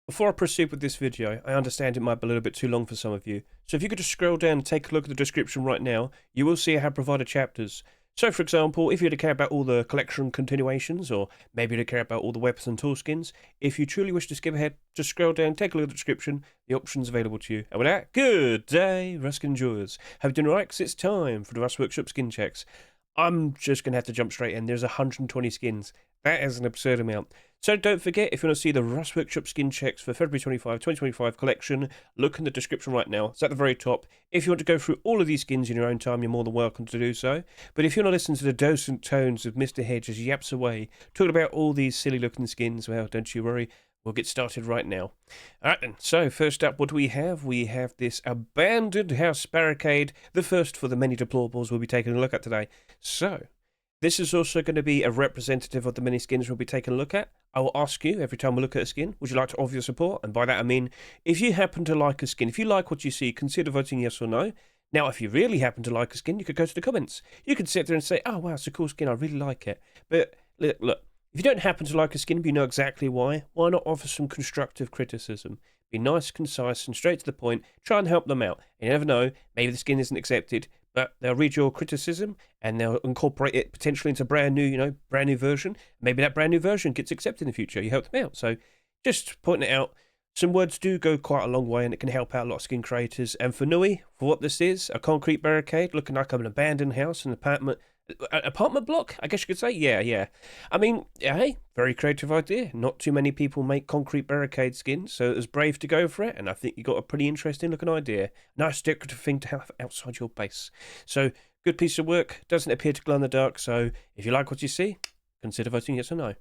Before I proceed with this video, I understand it might be a little bit too long for some of you, so if you could just scroll down and take a look at the description right now, you will see I have provided chapters. So for example, if you to care about all the collection continuations, or maybe to care about all the weapons and tool skins, if you truly wish to skip ahead, just scroll down, take a look at the description, the options available to you. And with that, good day, Rusk enjoyers. Hope you're doing alright, because it's time for the Rust Workshop skin checks. I'm just going to have to jump straight in. There's 120 skins. That is an absurd amount. So don't forget, if you want to see the Rust Workshop skin checks for February 25, 2025 collection, look in the description right now. It's at the very top. If you want to go through all of these skins in your own time, you're more than welcome to do so. But if you want to listen to the docent tones of Mr. Hedge as he yaps away, talking about all these silly looking skins, well, don't you worry. We'll get started right now. Alright then, so first up, what do we have? We have this abandoned house barricade, the first for the many deplorables we'll be taking a look at today. So, this is also going to be a representative of the many skins we'll be taking a look at. I will ask you every time we look at a skin, would you like to offer your support? And by that I mean, if you happen to like a skin, if you like what you see, consider voting yes or no. Now, if you really happen to like a skin, you could go to the comments. You could sit there and say, oh wow, it's a cool skin, I really like it. But look, if you don't happen to like a skin but you know exactly why not offer some constructive criticism? Be nice, concise, and straight to the point. Try and help them out. You never know, maybe the skin isn't accepted, but they'll read your criticism and they'll incorporate it potentially into brand new version. Maybe that brand new version gets accepted in the future. You help them out. So just pointing it out. Some words do go quite a long way and it can help out a lot of skin creators. And for Nui, for what this is, a concrete barricade looking like an abandoned house, an apartment block, I guess you could say. Yeah. I mean, hey, very creative idea. Not too many people make concrete barricade skins, so it was brave to go for it, and I think you got a pretty interesting looking idea. Nice decorative thing to have outside your base. So, good piece of work. Doesn't appear to glow in the dark, so if you like what you see, consider voting yes or no.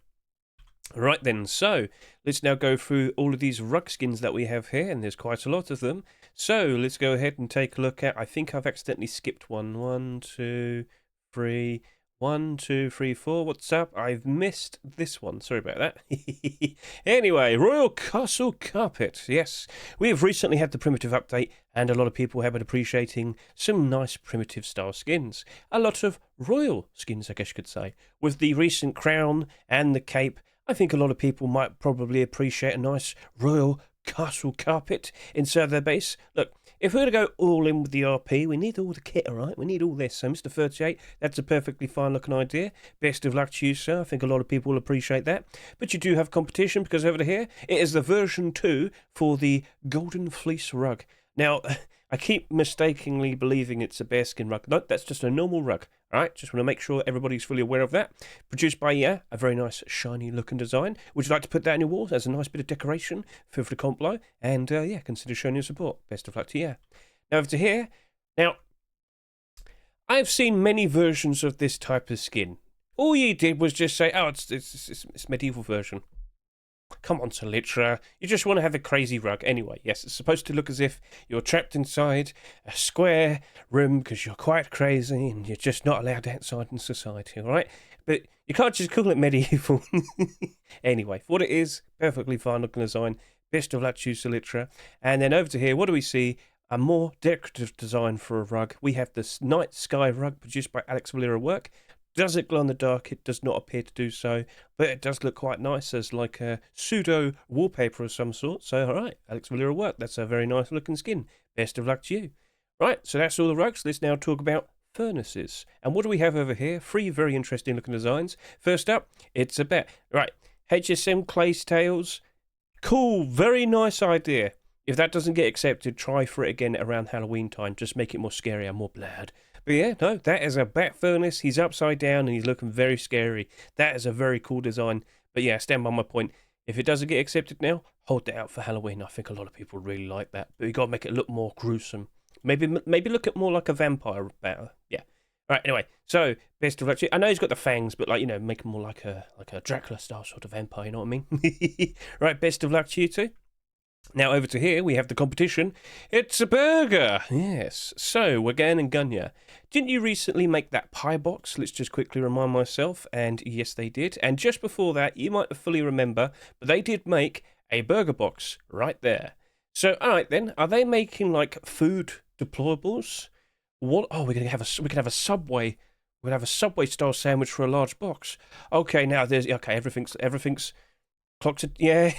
Right then, so let's now go through all of these rug skins that we have here, and there's quite a lot of them. So let's go ahead and take a look at, I think I've accidentally skipped one. 1, 2, 3, 1, 2, 3, 4. What's up? I've missed this one. Sorry about that. Anyway, Royal Castle Carpet. Yes, we have recently had the primitive update, and a lot of people have been appreciating some nice primitive style skins. A lot of royal skins, I guess you could say. With the recent crown and the cape, I think a lot of people might probably appreciate a nice royal castle carpet inside their base. Look, if we're going to go all in with the RP, we need all the kit, alright? We need all this. So, Mr. 38, that's a perfectly fine looking idea. Best of luck to you, sir. I think a lot of people will appreciate that. But you do have competition, because over here, it is the version 2 for the Golden Fleece rug. Now, I keep mistakenly believing it's a bearskin rug. No, that's just a normal rug. Alright, just want to make sure everybody's fully aware of that. Produced by, a very nice shiny looking design. Would you like to put that on your walls as a nice bit of decoration? Feel free to comment below. And consider showing your support. Best of luck to you. Now over to here. Now, I've seen many versions of this type of skin. All you did was just say, oh, it's medieval version. Come on, Salitra. You just want to have a crazy rug. Anyway, yes, it's supposed to look as if you're trapped inside a square room because you're quite crazy and you're just not allowed outside in society, all right? But you can't just call it medieval. Anyway, for what it is, perfectly fine looking design. Best of luck to you, Salitra. And then over to here, what do we see? A more decorative design for a rug. We have this Night Sky rug produced by Alex Valera Work. Does it glow in the dark? It does not appear to do so, but it does look quite nice as like a pseudo wallpaper of some sort. So, alright, Alex Valera Work, that's a very nice looking skin. Best of luck to you. Right, so that's all the rugs. Let's now talk about furnaces. And what do we have over here? 3 very interesting looking designs. First up, it's a bat. Right, HSM Clay's Tales. Cool, very nice idea. If that doesn't get accepted, try for it again around Halloween time. Just make it more scary and more blurred. But yeah, no, that is a bat furnace. He's upside down and he's looking very scary. That is a very cool design. But yeah, stand by my point. If it doesn't get accepted now, hold that out for Halloween. I think a lot of people really like that. But you got to make it look more gruesome. Maybe look at more like a vampire bat. Yeah. All right. Anyway, so best of luck. I know he's got the fangs, but make him more like a Dracula style sort of vampire. You know what I mean? Right. Best of luck to you too. Now over to here, we have the competition. It's a burger! Yes. So, Wagan and Gunya, didn't you recently make that pie box? Let's just quickly remind myself. And yes, they did. And just before that, you might fully remember, but they did make a burger box right there. So, alright then, are they making like food deplorables? What? Oh, we can have a Subway. We're gonna have a Subway style sandwich for a large box. Okay, now everything's Clocks it. Yeah.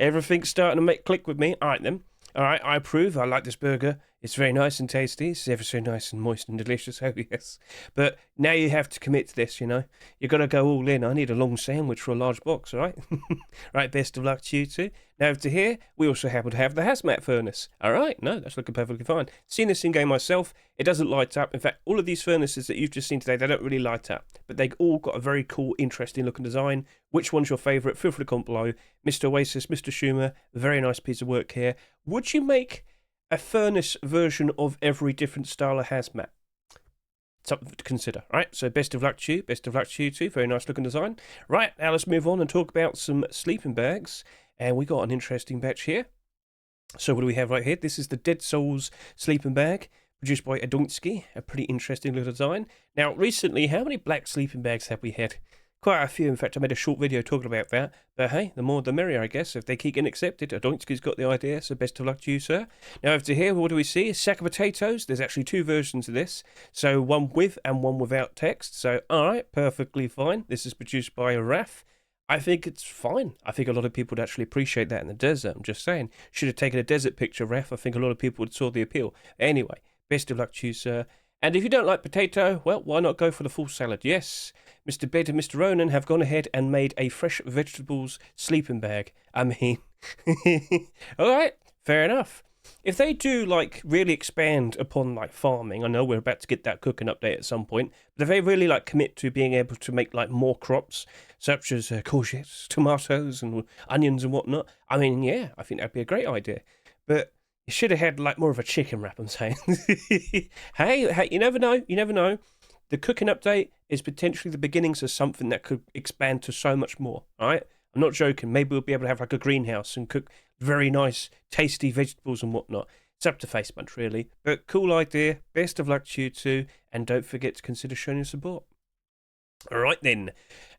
Everything's starting to make click with me. All right, then. All right, I approve. I like this burger. It's very nice and tasty. It's ever so nice and moist and delicious. Oh, yes. But now you have to commit to this, you know. You've got to go all in. I need a long sandwich for a large box, all right? Right, best of luck to you two. Now over to here, we also happen to have the hazmat furnace. All right, no, that's looking perfectly fine. Seen this in-game myself. It doesn't light up. In fact, all of these furnaces that you've just seen today, they don't really light up. But they all got a very cool, interesting looking design. Which one's your favourite? Feel free to comment below. Mr. Oasis, Mr. Schumer, very nice piece of work here. Would you make a furnace version of every different style of hazmat? Something to consider. Right, so best of luck to you. Best of luck to you too. Very nice looking design. Right, now let's move on and talk about some sleeping bags. And we got an interesting batch here. So what do we have right here? This is the Dead Souls sleeping bag, produced by Adonsky. A pretty interesting little design. Now, recently, how many black sleeping bags have we had? Quite a few. In fact, I made a short video talking about that. But hey, the more the merrier, I guess. If they keep getting accepted, Adonsky's got the idea, so best of luck to you, sir. Now, over to here, what do we see? A sack of potatoes. There's actually two versions of this. So, one with and one without text. So, alright, perfectly fine. This is produced by Raf. I think it's fine. I think a lot of people would actually appreciate that in the desert. I'm just saying. Should have taken a desert picture, Raf. I think a lot of people would saw the appeal. Anyway, best of luck to you, sir. And if you don't like potato, well, why not go for the full salad? Yes, Mr. Bed and Mr. Ronan have gone ahead and made a fresh vegetables sleeping bag. I mean, all right, fair enough. If they do, like, really expand upon, like, farming, I know we're about to get that cooking update at some point, but if they really, like, commit to being able to make, like, more crops, such as courgettes, tomatoes, and onions and whatnot, I mean, yeah, I think that'd be a great idea. But you should have had, like, more of a chicken wrap, I'm saying. Hey, you never know, you never know. The cooking update is potentially the beginnings of something that could expand to so much more, all right? I'm not joking. Maybe we'll be able to have, like, a greenhouse and cook very nice, tasty vegetables and whatnot. It's up to Facebook, really. But cool idea. Best of luck to you two. And don't forget to consider showing your support. All right, then.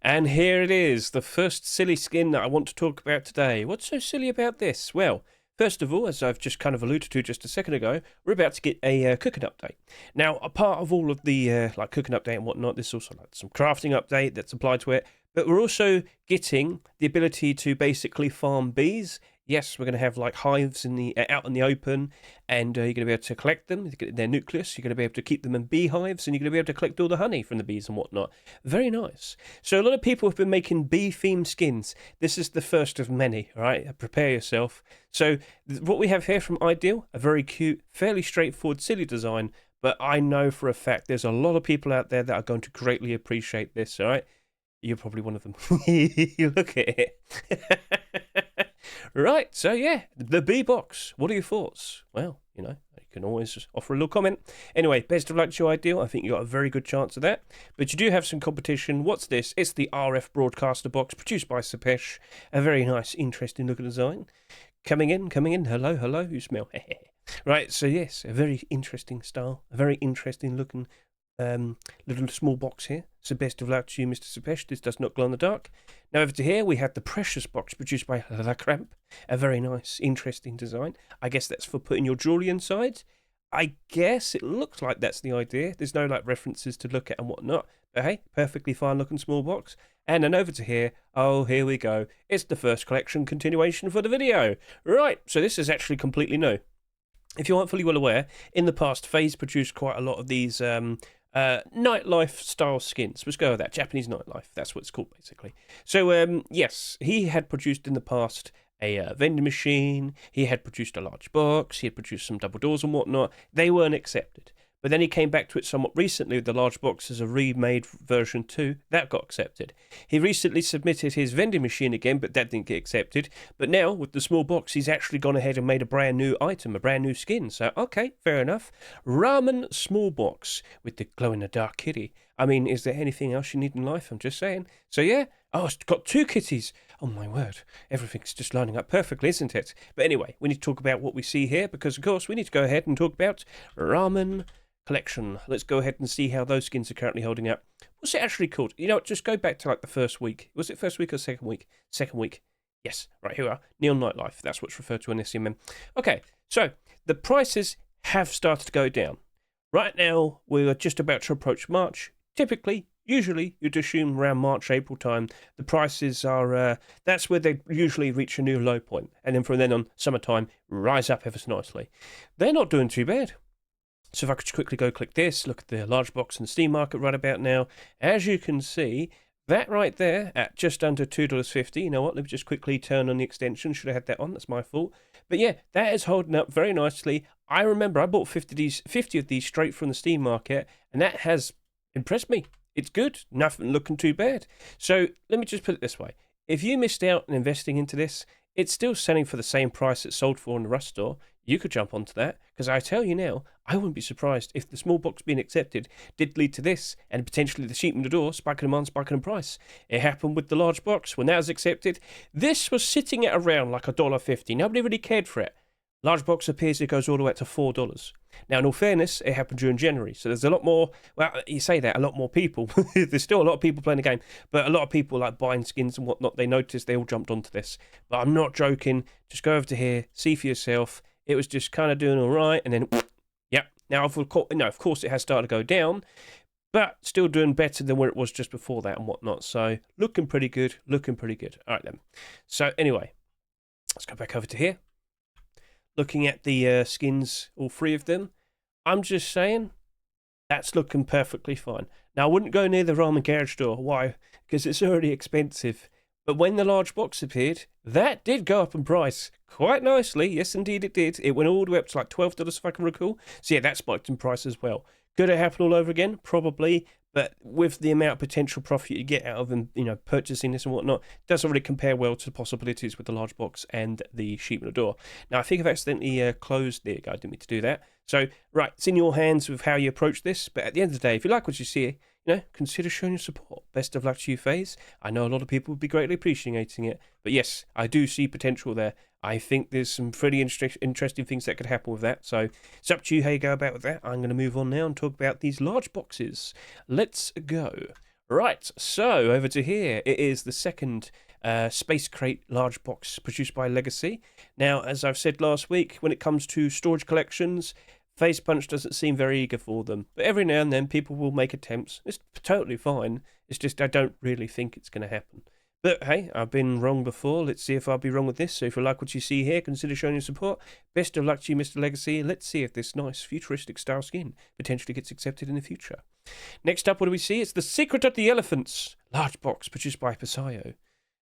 And here it is, the first silly skin that I want to talk about today. What's so silly about this? Well, first of all, as I've just kind of alluded to just a second ago, we're about to get a cooking update. Now, a part of all of the like cooking update and whatnot, there's also like some crafting update that's applied to it. But we're also getting the ability to basically farm bees. Yes, we're going to have like hives in the out in the open, and you're going to be able to collect them. Their nucleus. You're going to be able to keep them in beehives, and you're going to be able to collect all the honey from the bees and whatnot. Very nice. So a lot of people have been making bee-themed skins. This is the first of many. All right, prepare yourself. So what we have here from Ideal, a very cute, fairly straightforward, silly design. But I know for a fact there's a lot of people out there that are going to greatly appreciate this. All right. You're probably one of them. You look at it. Right, so yeah, the bee box. What are your thoughts? Well, you know, you can always offer a little comment. Anyway, best of luck to your Ideal. I think you got a very good chance of that. But you do have some competition. What's this? It's the RF broadcaster box produced by Sapesh. A very nice, interesting looking design. Coming in. Hello, you smell. Right, so yes, a very interesting style. A very interesting looking little small box here. So best of luck to you, Mr. Sapesh. This does not glow in the dark. Now over to here, we have the Precious box produced by Trakmer. A very nice, interesting design. I guess that's for putting your jewelry inside. I guess it looks like that's the idea. There's no like references to look at and whatnot. But hey, perfectly fine looking small box. And then over to here, oh, here we go. It's the first collection continuation for the video. Right, so this is actually completely new. If you aren't fully well aware, in the past, FaZe produced quite a lot of these nightlife style skins. Let's go with that. Japanese nightlife. That's what it's called, basically. So, yes, he had produced in the past a vending machine. He had produced a large box. He had produced some double doors and whatnot. They weren't accepted. But then he came back to it somewhat recently with the large box as a remade version 2. That got accepted. He recently submitted his vending machine again, but that didn't get accepted. But now, with the small box, he's actually gone ahead and made a brand new item, a brand new skin. So, okay, fair enough. Ramen Small Box with the glow-in-the-dark kitty. I mean, is there anything else you need in life? I'm just saying. So, yeah. Oh, it's got 2 kitties. Oh, my word. Everything's just lining up perfectly, isn't it? But anyway, we need to talk about what we see here because, of course, we need to go ahead and talk about Ramen Collection. Let's go ahead and see how those skins are currently holding up. What's it actually called? You know, just go back to like the first week. Was it first week or second week? Second week. Yes, right, here we are. Neon Nightlife. That's what's referred to in SMM. Okay, so the prices have started to go down. Right now, we're just about to approach March. Typically, usually you'd assume around March, April time, the prices are, that's where they usually reach a new low point. And then from then on, summertime, rise up ever so nicely. They're not doing too bad. So if I could quickly go click this, look at the large box in the Steam market right about now. As you can see, that right there at just under $2.50. You know what? Let me just quickly turn on the extension. Should have had that on. That's my fault. But yeah, that is holding up very nicely. I remember I bought 50 of these straight from the Steam market, and that has impressed me. It's good. Nothing looking too bad. So let me just put it this way. If you missed out on investing into this, it's still selling for the same price it sold for in the Rust store. You could jump onto that, because I tell you now, I wouldn't be surprised if the small box being accepted did lead to this, and potentially the sheep in the door, spiking demand, spiking in price. It happened with the large box. When that was accepted, this was sitting at around like $1.50. Nobody really cared for it. Large box appears it goes all the way up to $4. Now, in all fairness, it happened during January, so there's a lot more, well, you say that, a lot more people. There's still a lot of people playing the game, but a lot of people like buying skins and whatnot, they noticed, they all jumped onto this. But I'm not joking. Just go over to here, see for yourself. It was just kind of doing all right, and then, yep. Now, of course, it has started to go down, but still doing better than where it was just before that and whatnot. So, looking pretty good, looking pretty good. All right, then. So, anyway, let's go back over to here. Looking at the skins, all three of them, I'm just saying, that's looking perfectly fine. Now, I wouldn't go near the Ramen garage store. Why? Because it's already expensive. But when the large box appeared, that did go up in price quite nicely. Yes, indeed it did. It went all the way up to like $12 if I can recall. So yeah, that spiked in price as well. Could it happen all over again? Probably. But with the amount of potential profit you get out of them, purchasing this and whatnot, doesn't really compare well to the possibilities with the large box and the sheep in the door. Now, I think I've accidentally closed there. I didn't mean to do that. So, right, it's in your hands with how you approach this. But at the end of the day, if you like what you see, consider showing your support. Best of luck to you, FaZe. I know a lot of people would be greatly appreciating it. But yes, I do see potential there. I think there's some pretty interesting things that could happen with that. So it's up to you how you go about with that. I'm going to move on now and talk about these large boxes. Let's go. Right, so over to here. It is the second Space Crate large box produced by Legacy. Now, as I've said last week, when it comes to storage collections, FaZe Punch doesn't seem very eager for them. But every now and then, people will make attempts. It's totally fine. It's just I don't really think it's going to happen. But hey, I've been wrong before. Let's see if I'll be wrong with this. So if you like what you see here, consider showing your support. Best of luck to you, Mr. Legacy. Let's see if this nice futuristic style skin potentially gets accepted in the future. Next up, what do we see? It's the Secret of the Elephants large box produced by Passaio.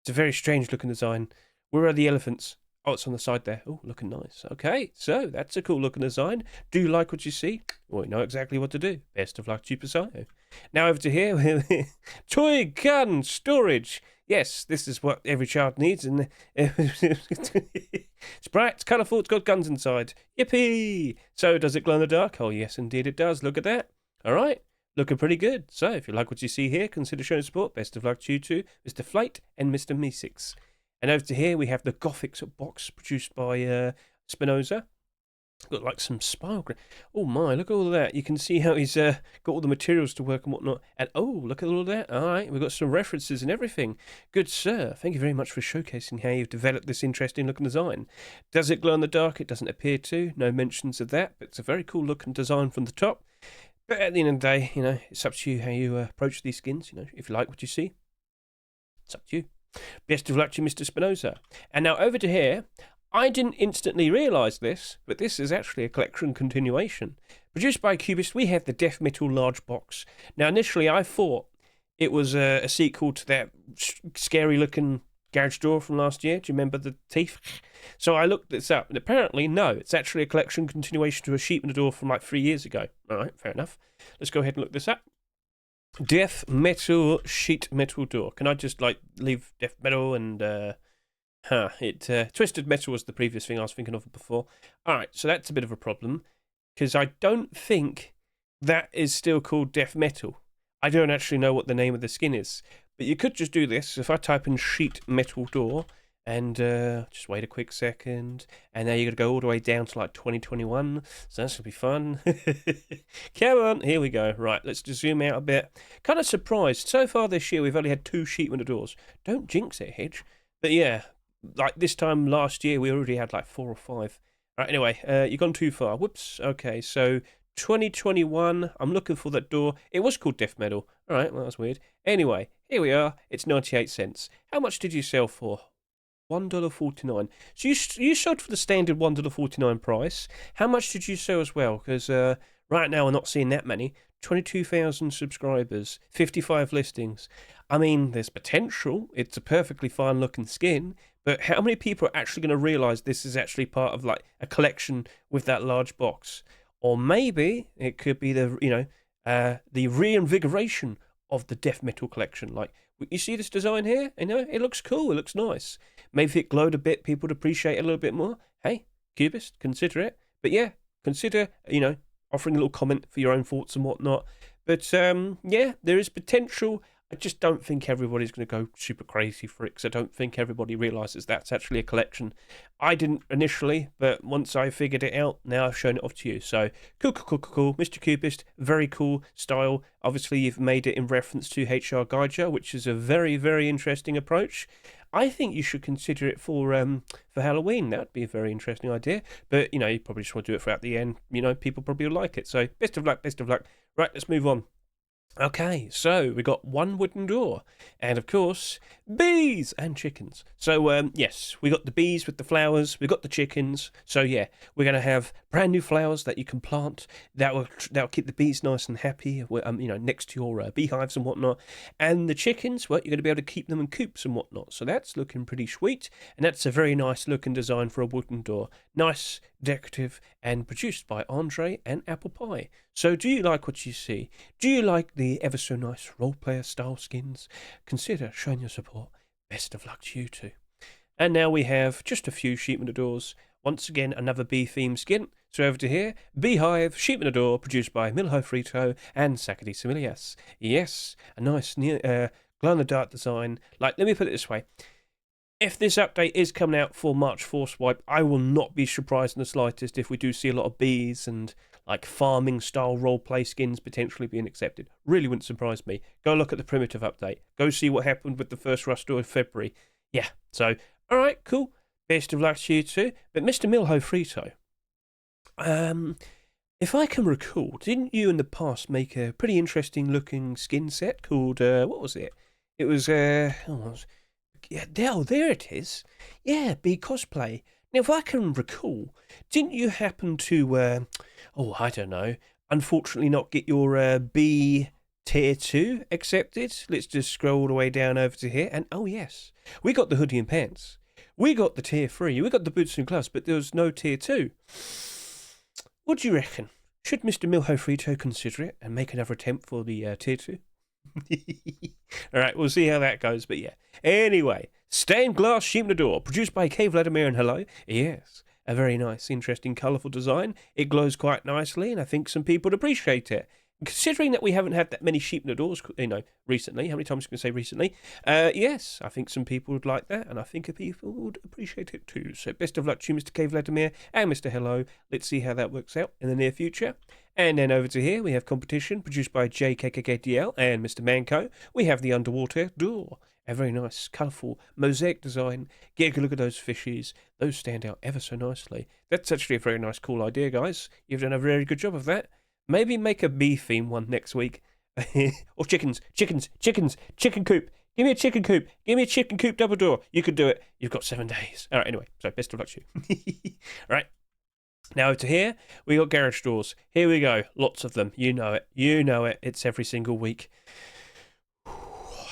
It's a very strange looking design. Where are the elephants? Oh, it's on the side there. Oh, looking nice. Okay, so that's a cool looking design. Do you like what you see? Well, you know exactly what to do. Best of luck to you, Passaio. Now over to here. Toy gun storage. Yes, this is what every child needs. And it's bright, it's colourful, it's got guns inside. Yippee! So, does it glow in the dark? Oh, yes, indeed it does. Look at that. All right. Looking pretty good. So, if you like what you see here, consider showing support. Best of luck to you two, Mr. Flight and Mr. Meesix. And over to here, we have the Gothic box produced by Spinoza. Got like some spile. Oh my, look at all of that. You can see how he's got all the materials to work and whatnot. And oh, look at all of that. All right, we've got some references and everything. Good sir. Thank you very much for showcasing how you've developed this interesting looking design. Does it glow in the dark? It doesn't appear to. No mentions of that, but it's a very cool looking design from the top. But at the end of the day, it's up to you how you approach these skins. If you like what you see, it's up to you. Best of luck to you, Mr. Spinoza. And now over to here. I didn't instantly realise this, but this is actually a collection continuation. Produced by Cubist, we have the Death Metal large box. Now, initially, I thought it was a sequel to that scary-looking garage door from last year. Do you remember the teeth? So I looked this up, and apparently, no, it's actually a collection continuation to a sheep in the door from like 3 years ago. All right, fair enough. Let's go ahead and look this up. Death Metal sheet metal door. Can I just leave Death Metal and Twisted Metal was the previous thing I was thinking of before. Alright, so that's a bit of a problem, because I don't think that is still called Death Metal. I don't actually know what the name of the skin is. But you could just do this. If I type in sheet metal door, and just wait a quick second, and now you're going to go all the way down to like 2021, so that's going to be fun. Come on, here we go. Right, let's just zoom out a bit. Kind of surprised. So far this year, we've only had 2 sheet metal doors. Don't jinx it, Hedge. But yeah, like this time last year, we already had like 4 or 5. Right, anyway, you've gone too far. Whoops. Okay, so 2021. I'm looking for that door. It was called Death Metal. All right, well, that's weird. Anyway, here we are. It's 98 cents. How much did you sell for? $1.49. So you sold for the standard $1.49 price. How much did you sell as well? Because right now we're not seeing that many. 22,000 subscribers, 55 listings. I mean, there's potential. It's a perfectly fine looking skin. But how many people are actually going to realise this is actually part of like a collection with that large box? Or maybe it could be the reinvigoration of the death metal collection. Like, you see this design here? You know, it looks cool. It looks nice. Maybe if it glowed a bit, people would appreciate it a little bit more. Hey, Cubist, consider it. But yeah, consider, offering a little comment for your own thoughts and whatnot. But yeah, there is potential. I just don't think everybody's going to go super crazy for it, because I don't think everybody realises that's actually a collection. I didn't initially, but once I figured it out, now I've shown it off to you. So, cool. Mr. Cubist, very cool style. Obviously, you've made it in reference to HR Gaija, which is a very, very interesting approach. I think you should consider it for Halloween. That would be a very interesting idea. But, you probably just want to do it throughout the end. People probably will like it. So, best of luck. Right, let's move on. Okay, so we got one wooden door, and of course, bees and chickens. So, yes, we got the bees with the flowers, we got the chickens. So, yeah, we're going to have brand new flowers that you can plant that'll keep the bees nice and happy, next to your beehives and whatnot. And the chickens, well, you're going to be able to keep them in coops and whatnot. So that's looking pretty sweet, and that's a very nice looking design for a wooden door. Nice, decorative, and produced by Andre and Apple Pie. So do you like what you see? Do you like the ever so nice role-player style skins? Consider showing your support. Best of luck to you too. And now we have just a few sheep in the doors. Once again, another bee-themed skin. So over to here, Beehive, Sheep in the Door, produced by Milho Frito and Sakadi Similias. Yes, a nice glow-in-the-dark design. Like, let me put it this way. If this update is coming out for March Force Wipe, I will not be surprised in the slightest if we do see a lot of bees and like farming style roleplay skins potentially being accepted. Really wouldn't surprise me. Go look at the primitive update. Go see what happened with the first Rust Door in February. Yeah, so, alright, cool. Best of luck to you too. But Mr. Milho Frito, if I can recall, didn't you in the past make a pretty interesting looking skin set called, what was it? It was, yeah, there it is. Yeah, bee cosplay. Now, if I can recall, didn't you happen to, I don't know, unfortunately not get your B tier 2 accepted? Let's just scroll all the way down over to here. And, oh, yes, we got the hoodie and pants. We got the tier 3. We got the boots and gloves, but there was no tier 2. What do you reckon? Should Mr. Milho Frito consider it and make another attempt for the tier 2? All right, we'll see how that goes, but yeah. Anyway, stained glass sheep in the door, produced by K. Vladimir and Hello. Yes, a very nice, interesting, colourful design. It glows quite nicely, and I think some people would appreciate it. Considering that we haven't had that many sheep in the doors, recently, how many times can I say recently? Yes, I think some people would like that, and I think people would appreciate it too. So best of luck to you, Mr. K. Vladimir and Mr. Hello. Let's see how that works out in the near future. And then over to here, we have competition produced by JKKKDL and Mr. Manco. We have the underwater door. A very nice, colourful mosaic design. Get a look at those fishes. Those stand out ever so nicely. That's actually a very nice, cool idea, guys. You've done a very good job of that. Maybe make a bee theme one next week. Or chicken coop. Give me a chicken coop. Give me a chicken coop double door. You could do it. You've got 7 days. All right, anyway. So best of luck to you. All right. Now to here, we got garage doors. Here we go. Lots of them. You know it. You know it. It's every single week.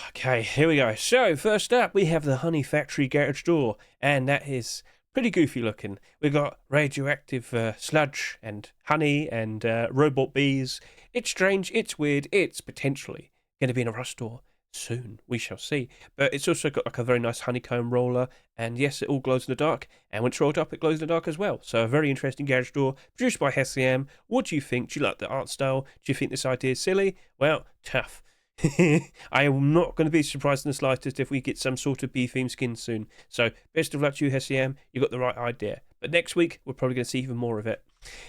Okay, here we go. So first up, we have the Honey Factory garage door. And that is pretty goofy looking. We've got radioactive sludge and honey and robot bees. It's strange, it's weird, it's potentially going to be in a Rust door soon. We shall see. But it's also got like a very nice honeycomb roller, and yes, it all glows in the dark. And when it's rolled up, it glows in the dark as well. So a very interesting garage door produced by Hessiam. What do you think? Do you like the art style? Do you think this idea is silly? Well, tough. I am not going to be surprised in the slightest if we get some sort of bee-themed skin soon. So, best of luck to you, Hessiam. You got the right idea. But next week, we're probably going to see even more of it.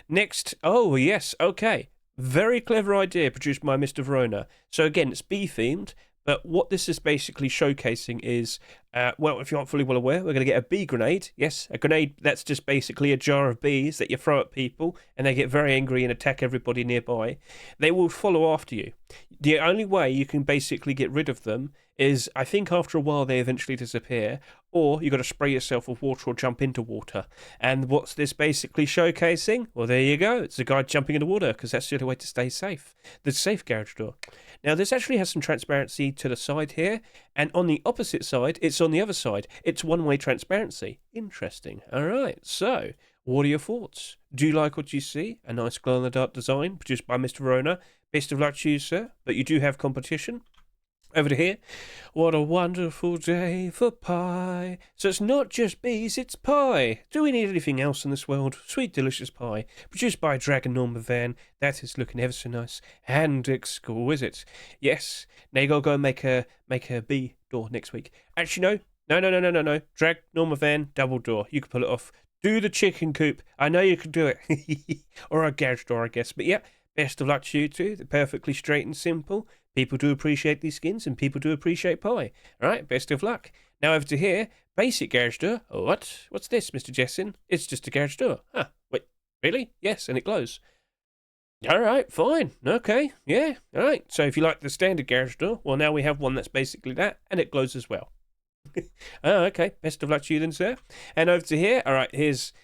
Next, oh, yes, okay. Very clever idea produced by Mr. Verona. So, again, it's bee-themed, but what this is basically showcasing is Well, if you aren't fully well aware, we're going to get a bee grenade. Yes, a grenade that's just basically a jar of bees that you throw at people and they get very angry and attack everybody nearby. They will follow after you. The only way you can basically get rid of them is, I think after a while they eventually disappear, or you've got to spray yourself with water or jump into water. And what's this basically showcasing? Well, there you go. It's a guy jumping into water, because that's the only way to stay safe. The safe garage door. Now, this actually has some transparency to the side here, and on the opposite side, it's on the other side. It's one-way transparency. Interesting. All right, so what are your thoughts? Do you like what you see? A nice glow-in-the-dark design produced by Mr. Verona. Best of luck to you, sir, but you do have competition. Over to here. What a wonderful day for pie. So it's not just bees, it's pie. Do we need anything else in this world? Sweet, delicious pie. Produced by Dragon Norma Van. That is looking ever so nice and exquisite. Yes. Now you gotta go and make a bee door next week. Actually, no. Drag Norma Van, double door. You can pull it off. Do the chicken coop. I know you can do it. Or a garage door, I guess. But yeah, best of luck to you two. They're perfectly straight and simple. People do appreciate these skins, and people do appreciate pie. All right, best of luck. Now over to here, basic garage door. Oh, what? What's this, Mr. Jessin? It's just a garage door. Huh, wait, really? Yes, and it glows. All right, fine. Okay, yeah, all right. So if you like the standard garage door, well, now we have one that's basically that, and it glows as well. Oh, okay, best of luck to you then, sir. And over to here, all right, here's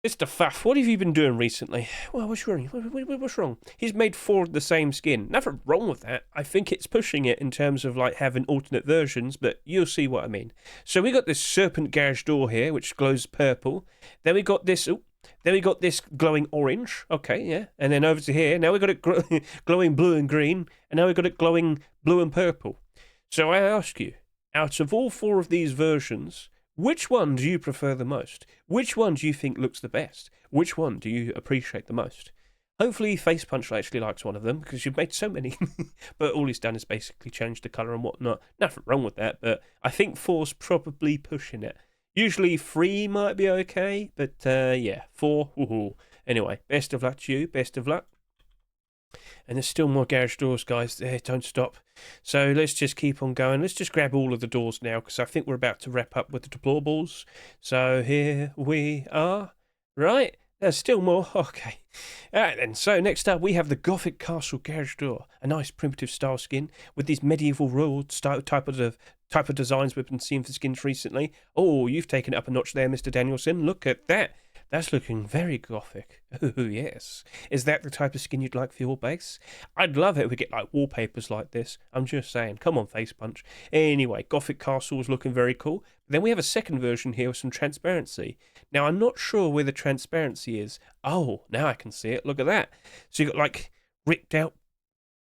Mr. Faff. What have you been doing recently? Well, what's wrong? What's wrong? He's made 4 of the same skin. Nothing wrong with that. I think it's pushing it in terms of like having alternate versions, but you'll see what I mean. So we got this serpent garage door here, which glows purple. Then we got this. Then we got this glowing orange. Okay, yeah. And then over to here. Now we got it glowing blue and green, and now we got it glowing blue and purple. So I ask you, out of all 4 of these versions, which one do you prefer the most? Which one do you think looks the best? Which one do you appreciate the most? Hopefully Face Punch actually likes one of them, because you've made so many. But all he's done is basically change the colour and whatnot. Nothing wrong with that, but I think 4's probably pushing it. Usually 3 might be okay, but yeah, 4. Woohoo. Anyway, best of luck to you. Best of luck. And there's still more garage doors, guys. Don't stop. So let's just keep on going. Let's just grab all of the doors now, because I think we're about to wrap up with the Deployables. So here we are. Right. There's still more. Okay. All right, then. So next up, we have the Gothic Castle garage door. A nice primitive style skin with these medieval royal style type of designs we've been seeing for skins recently. Oh, you've taken it up a notch there, Mr. Danielson. Look at that. That's looking very gothic. Oh, yes. Is that the type of skin you'd like for your base? I'd love it if we get like wallpapers like this. I'm just saying. Come on, Face Punch. Anyway, Gothic Castle is looking very cool. Then we have a second version here with some transparency. Now, I'm not sure where the transparency is. Oh, now I can see it. Look at that. So you got like ripped out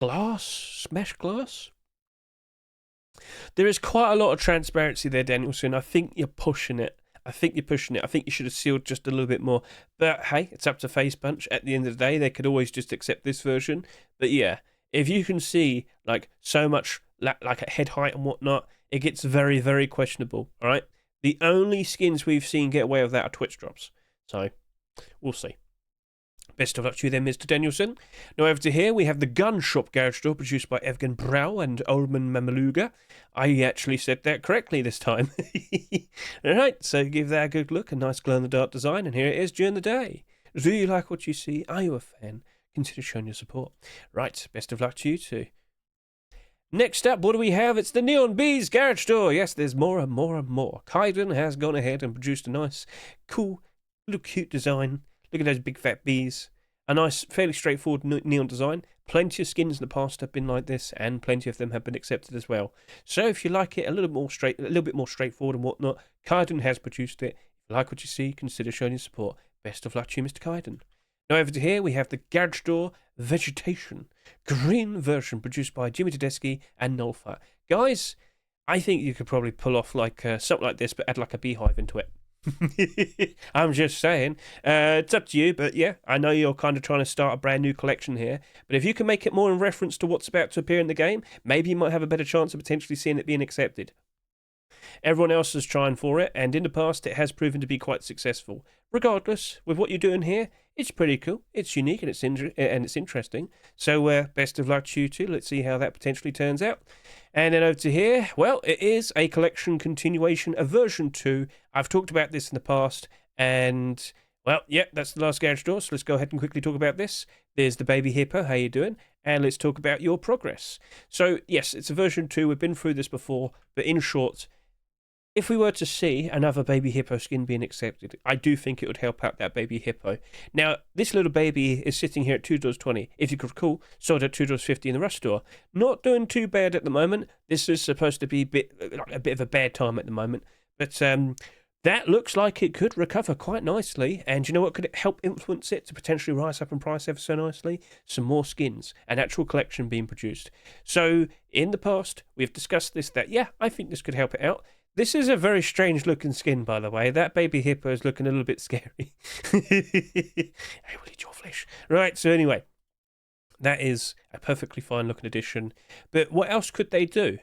glass, smashed glass. There is quite a lot of transparency there, Danielson. I think you're pushing it. I think you should have sealed just a little bit more. But hey, it's up to Face Punch. At the end of the day, they could always just accept this version. But yeah, if you can see like so much like at head height and whatnot, it gets very, very questionable. All right. The only skins we've seen get away with that are Twitch drops. So we'll see. Best of luck to you then, Mr. Danielson. Now over to here, we have the Gun Shop garage door produced by Evgen Brau and Olman Mamaluga. I actually said that correctly this time. Alright, so give that a good look, a nice glow-in-the-dark design, and here it is during the day. Do you like what you see? Are you a fan? Consider showing your support. Right, best of luck to you too. Next up, what do we have? It's the Neon Bees garage door. Yes, there's more and more and more. Kaiden has gone ahead and produced a nice, cool, little cute design. Look at those big fat bees. A nice, fairly straightforward neon design. Plenty of skins in the past have been like this, and plenty of them have been accepted as well. So if you like it a little bit more straightforward and whatnot, Kaiden has produced it. If you like what you see, consider showing your support. Best of luck to you, Mr. Kaiden. Now over to here, we have the garage door vegetation green version produced by Jimmy Tedeschi and Nolfa. Guys, I think you could probably pull off like something like this, but add like a beehive into it. I'm just saying. It's up to you, but yeah, I know you're kind of trying to start a brand new collection here, but if you can make it more in reference to what's about to appear in the game, maybe you might have a better chance of potentially seeing it being accepted. Everyone else is trying for it, and in the past it has proven to be quite successful. Regardless, with what you're doing here, It's pretty cool. It's unique and it's interesting. So best of luck to you two. Let's see how that potentially turns out. And then over to here, well, it is a collection continuation, a version 2. I've talked about this in the past, and well, yeah, that's the last garage door. So let's go ahead and quickly talk about this. There's the baby Hippo. How you doing? And let's talk about your progress. So yes, it's a version 2. We've been through this before, but in short, if we were to see another baby Hippo skin being accepted, I do think it would help out that baby Hippo. Now, this little baby is sitting here at $2.20. If you could recall, sold at $2.50 in the Rush store. Not doing too bad at the moment. This is supposed to be a bit of a bad time at the moment. But that looks like it could recover quite nicely. And you know what could help influence it to potentially rise up in price ever so nicely? Some more skins, an actual collection being produced. So, in the past, we've discussed this, that, yeah, I think this could help it out. This is a very strange looking skin, by the way. That baby Hippo is looking a little bit scary. I will eat your flesh. Right, so anyway, that is a perfectly fine looking addition. But what else could they do?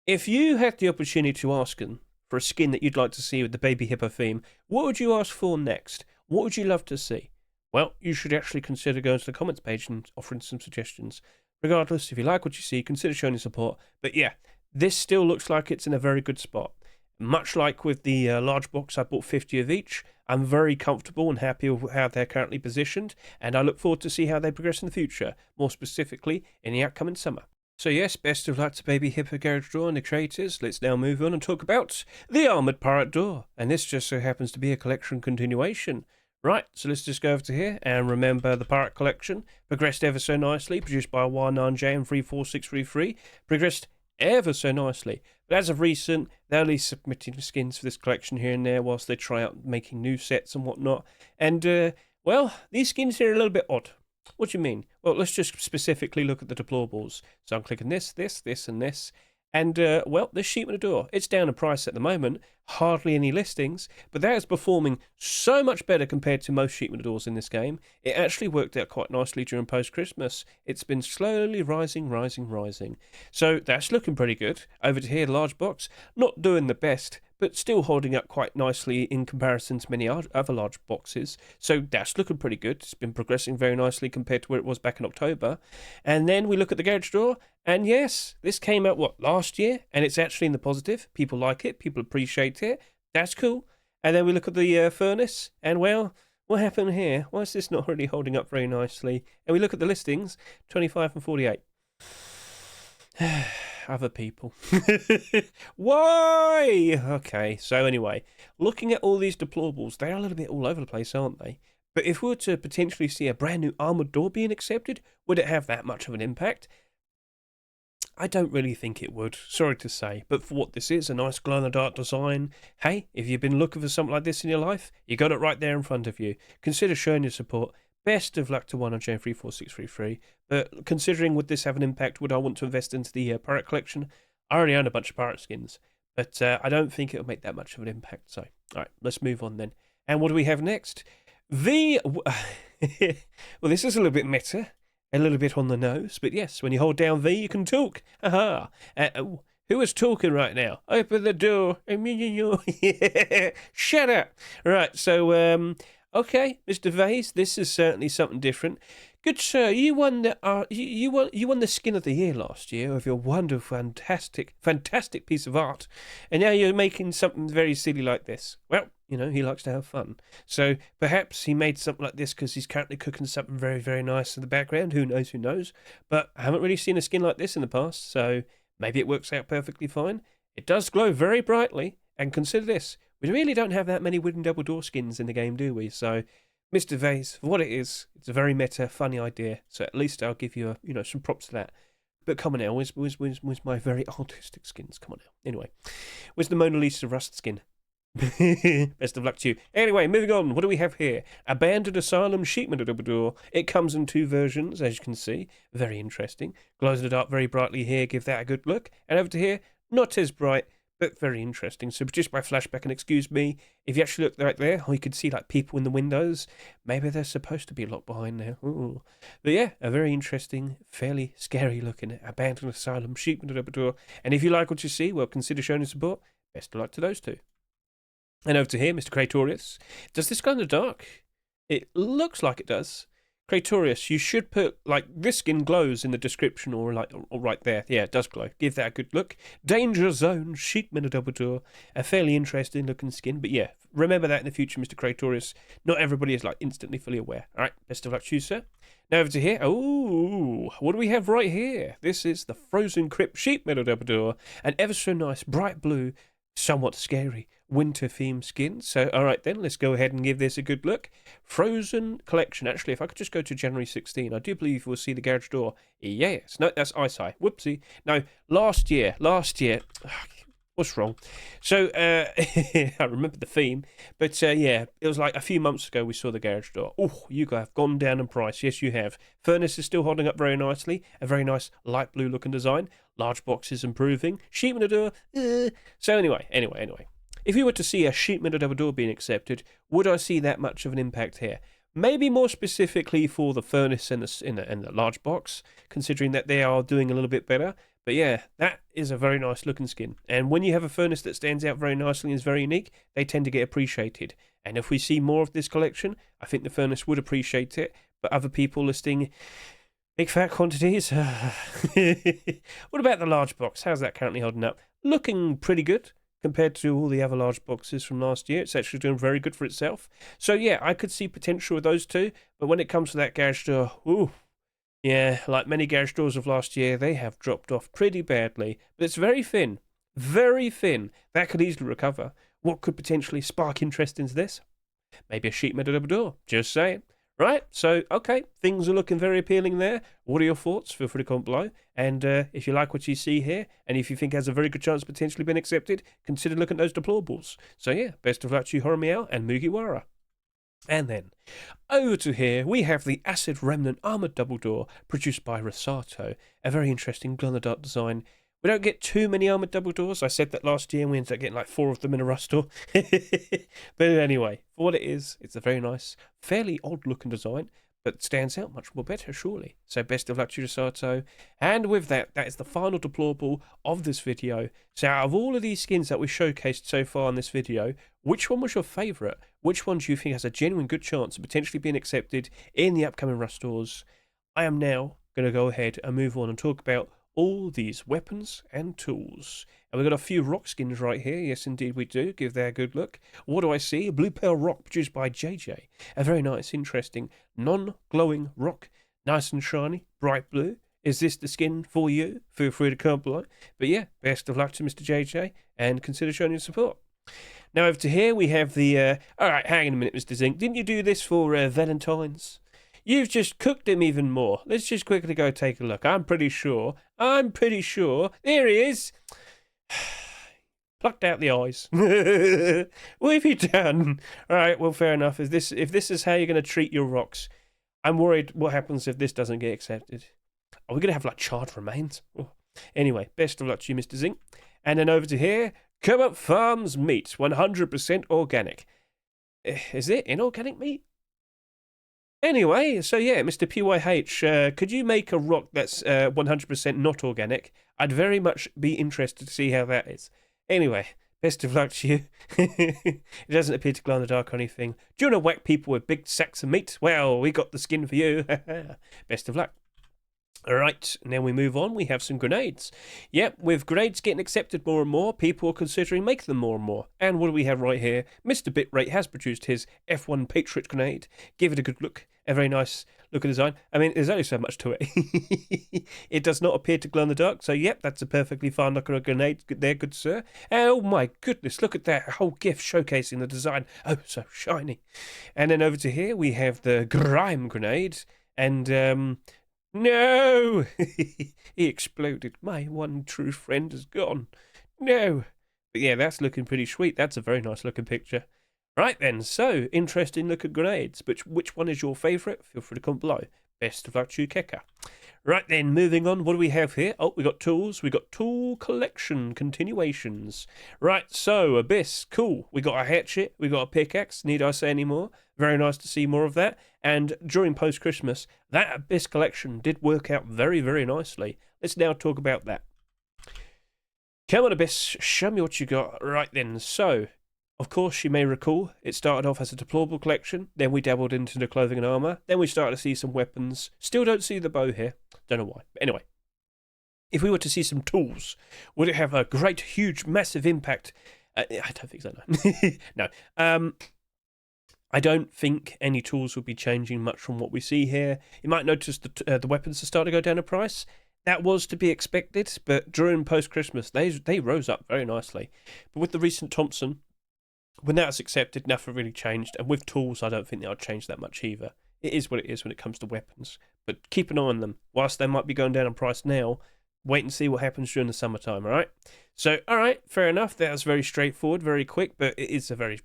If you had the opportunity to ask them for a skin that you'd like to see with the baby Hippo theme, what would you ask for next? What would you love to see? Well, you should actually consider going to the comments page and offering some suggestions. Regardless, if you like what you see, consider showing your support. But yeah, this still looks like it's in a very good spot. Much like with the large box, I bought 50 of each. I'm very comfortable and happy with how they're currently positioned, and I look forward to see how they progress in the future, more specifically in the upcoming summer. So yes, best of luck to baby Hippo Garage Door and the creators. Let's now move on and talk about the Armoured Pirate Door, and this just so happens to be a collection continuation. Right, so let's just go over to here and remember the Pirate Collection progressed ever so nicely, produced by Y9J and 34633, progressed ever so nicely. But as of recent, they're only submitting skins for this collection here and there whilst they try out making new sets and whatnot. And, well, these skins here are a little bit odd. What do you mean? Well, let's just specifically look at the Deployables. So I'm clicking this, and this. And, well, this sheet on the door, it's down in price at the moment. Hardly any listings, but that is performing so much better compared to most sheet metal doors in this game. It actually worked out quite nicely during post-Christmas. It's been slowly rising. So that's looking pretty good. Over to here, large box, not doing the best, but still holding up quite nicely in comparison to many other large boxes. So that's looking pretty good. It's been progressing very nicely compared to where it was back in October. And then we look at the garage door, and yes, this came out, last year? And it's actually in the positive. People like it. People appreciate it. That's cool. And then we look at the furnace, and well, what happened here? Why is this not really holding up very nicely? And we look at the listings, 25 and 48. Other people. Why? Okay, so anyway, looking at all these Deployables, they are a little bit all over the place, aren't they? But if we were to potentially see a brand new armoured door being accepted, would it have that much of an impact? I don't really think it would, sorry to say, but for what this is, a nice glow-in-the-dark design, hey, if you've been looking for something like this in your life, you got it right there in front of you. Consider showing your support. Best of luck to 109J34633, but considering would this have an impact, would I want to invest into the Pirate Collection? I already own a bunch of Pirate skins, but I don't think it'll make that much of an impact, so, alright, let's move on then. And what do we have next? Well, this is a little bit meta. A little bit on the nose, but yes, when you hold down V, you can talk. Aha! Who is talking right now? Open the door. Shut up! Right, so, okay, Mr. Vase, this is certainly something different. Good sir, you won the you won the skin of the year last year with your wonderful, fantastic piece of art, and now you're making something very silly like this. Well, you know, he likes to have fun. So perhaps he made something like this because he's currently cooking something very, very nice in the background. Who knows? But I haven't really seen a skin like this in the past, so maybe it works out perfectly fine. It does glow very brightly, and consider this. We really don't have that many wooden double door skins in the game, do we? So, Mr. Vase, for what it is, it's a very meta, funny idea. So at least I'll give you, some props to that. But come on now, where's my very artistic skins? Come on now. Anyway, where's the Mona Lisa Rust skin? Best of luck to you. Anyway, moving on. What do we have here? Abandoned Asylum Sheet Metal Double Door. It comes in 2 versions, as you can see. Very interesting. Glows in the dark very brightly here. Give that a good look. And over to here, not as bright, but very interesting. So just by flashback, and excuse me, if you actually look right there, you can see like people in the windows. Maybe they're supposed to be locked behind there. Ooh. But yeah, a very interesting, fairly scary looking Abandoned Asylum Sheet Metal Double Door. And if you like what you see, well, consider showing your support. Best of luck to those two. And over to here, Mr. Kratorius. Does this glow in the dark? It looks like it does. Praetorius, you should put, like, this skin glows in the description or right there. Yeah, it does glow. Give that a good look. Danger Zone, Sheep Metal Double Door. A fairly interesting looking skin. But yeah, remember that in the future, Mr. Praetorius. Not everybody is, like, instantly fully aware. All right, best of luck to you, sir. Now over to here. Oh, what do we have right here? This is the Frozen Crypt Sheep Metal Double Door. An ever so nice, bright blue, somewhat scary winter themed skin. So all right then, let's go ahead and give this a good look. Frozen collection. Actually, if I could just go to January 16, I do believe we'll see the garage door. Yes, no, that's eyesight. Whoopsie. No, last year. What's wrong? So I remember the theme, but yeah, it was like a few months ago we saw the garage door. Oh, you guys have gone down in price. Yes, you have. Furnace is still holding up very nicely. A very nice light blue looking design. Large box is improving. Sheep in the door. So anyway. If you were to see a sheet metal double door being accepted, would I see that much of an impact here? Maybe more specifically for the furnace and the large box, considering that they are doing a little bit better. But yeah, that is a very nice looking skin. And when you have a furnace that stands out very nicely and is very unique, they tend to get appreciated. And if we see more of this collection, I think the furnace would appreciate it. But other people listing big fat quantities. What about the large box? How's that currently holding up? Looking pretty good. Compared to all the other large boxes from last year, it's actually doing very good for itself. So yeah, I could see potential with those two, but when it comes to that garage door, ooh, yeah, like many garage doors of last year, they have dropped off pretty badly. But it's very thin. That could easily recover. What could potentially spark interest into this? Maybe a sheet metal double door, just saying. Right, so, okay, things are looking very appealing there. What are your thoughts? Feel free to comment below. And if you like what you see here, and if you think it has a very good chance of potentially being accepted, consider looking at those deplorables. So yeah, best of luck to you, Horomiao and Mugiwara. And then, over to here, we have the Acid Remnant Armoured Double Door, produced by Rosato. A very interesting glow-in-the-dark design. We don't get too many armoured double doors. I said that last year and we ended up getting like 4 of them in a rush door. But anyway, for what it is, it's a very nice, fairly odd looking design, but stands out much more better, surely. So best of luck to Rosato. And with that, that is the final deplorable of this video. So out of all of these skins that we showcased so far in this video, which one was your favourite? Which one do you think has a genuine good chance of potentially being accepted in the upcoming rush doors? I am now going to go ahead and move on and talk about all these weapons and tools. And we've got a few rock skins right here. Yes, indeed we do. Give that a good look. What do I see? A blue pearl rock produced by JJ. A very nice, interesting, non-glowing rock. Nice and shiny, bright blue. Is this the skin for you? Feel free to comment below. But yeah, best of luck to Mr. JJ, and consider showing your support. Now over to here, we have the... Alright, hang on a minute, Mr. Zink. Didn't you do this for Valentine's? You've just cooked him even more. Let's just quickly go take a look. I'm pretty sure. There he is. Plucked out the eyes. What have you done? All right, well, fair enough. If this is how you're going to treat your rocks, I'm worried what happens if this doesn't get accepted. Are we going to have, like, charred remains? Oh. Anyway, best of luck to you, Mr. Zink. And then over to here, Come Up Farms Meat, 100% organic. Is it inorganic meat? Anyway, so yeah, Mr. PYH, could you make a rock that's 100% not organic? I'd very much be interested to see how that is. Anyway, best of luck to you. It doesn't appear to glow in the dark or anything. Do you want to whack people with big sacks of meat? Well, we got the skin for you. Best of luck. Alright, now we move on. We have some grenades. Yep, with grenades getting accepted more and more, people are considering making them more and more. And what do we have right here? Mr. Bitrate has produced his F1 Patriot grenade. Give it a good look. A very nice looking design. I mean, there's only so much to it. It does not appear to glow in the dark, so yep, that's a perfectly fine looking grenade there, good sir. And oh my goodness, look at that whole gift showcasing the design. Oh, so shiny. And then over to here, we have the Grime grenade. And, no! He exploded. My one true friend is gone. No! But yeah, that's looking pretty sweet. That's a very nice looking picture. Right then, so, interesting looking grenades. But which one is your favourite? Feel free to comment below. Best of luck to you, Keka. Right then, moving on, what do we have here? Oh, we got tools. We got tool collection continuations. Right, so, Abyss, cool. We got a hatchet. We got a pickaxe. Need I say any more? Very nice to see more of that. And during post-Christmas, that Abyss collection did work out very, very nicely. Let's now talk about that. Come on, Abyss, show me what you got. Right then, so... Of course, you may recall, it started off as a deployable collection, then we dabbled into the clothing and armour, then we started to see some weapons. Still don't see the bow here, don't know why. But anyway, if we were to see some tools, would it have a great, huge, massive impact? I don't think so, no. No. I don't think any tools will be changing much from what we see here. You might notice the weapons are starting to go down in price. That was to be expected, but during post-Christmas, they rose up very nicely. But with the recent Thompson, when that was accepted, nothing really changed. And with tools, I don't think they'll change that much either. It is what it is when it comes to weapons. But keep an eye on them. Whilst they might be going down in price now, wait and see what happens during the summertime, all right? So, all right, fair enough. That was very straightforward, very quick, but it is a very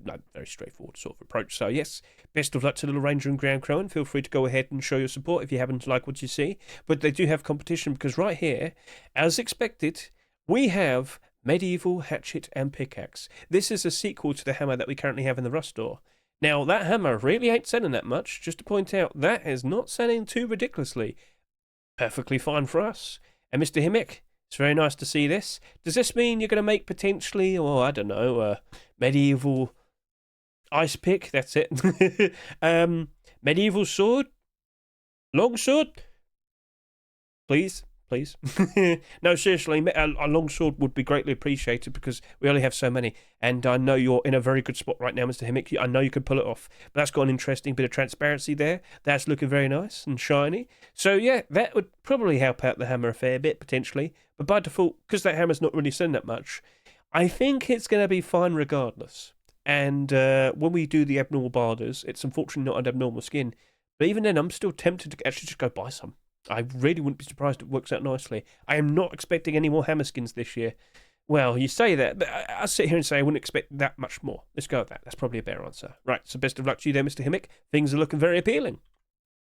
straightforward sort of approach. So, yes, best of luck to Little Ranger and Ground Crow, and feel free to go ahead and show your support if you happen to like what you see. But they do have competition because right here, as expected, we have Medieval Hatchet and Pickaxe. This is a sequel to the hammer that we currently have in the Rust store. Now, that hammer really ain't selling that much. Just to point out, that is not selling too ridiculously. Perfectly fine for us. And Mr. Himmick, it's very nice to see this. Does this mean you're going to make potentially, or I don't know, a medieval ice pick? That's it. Medieval sword? Long sword? Please? No, seriously, a long sword would be greatly appreciated because we only have so many. And I know you're in a very good spot right now, Mr. Himmick. I know you can pull it off. But that's got an interesting bit of transparency there. That's looking very nice and shiny. So, yeah, that would probably help out the hammer a fair bit, potentially. But by default, because that hammer's not really selling that much, I think it's going to be fine regardless. And when we do the abnormal barders, it's unfortunately not an abnormal skin. But even then, I'm still tempted to actually just go buy some. I really wouldn't be surprised if it works out nicely. I am not expecting any more hammer skins this year. Well, you say that, but I'll sit here and say I wouldn't expect that much more. Let's go with that. That's probably a better answer. Right, so best of luck to you there, Mr. Himmick. Things are looking very appealing.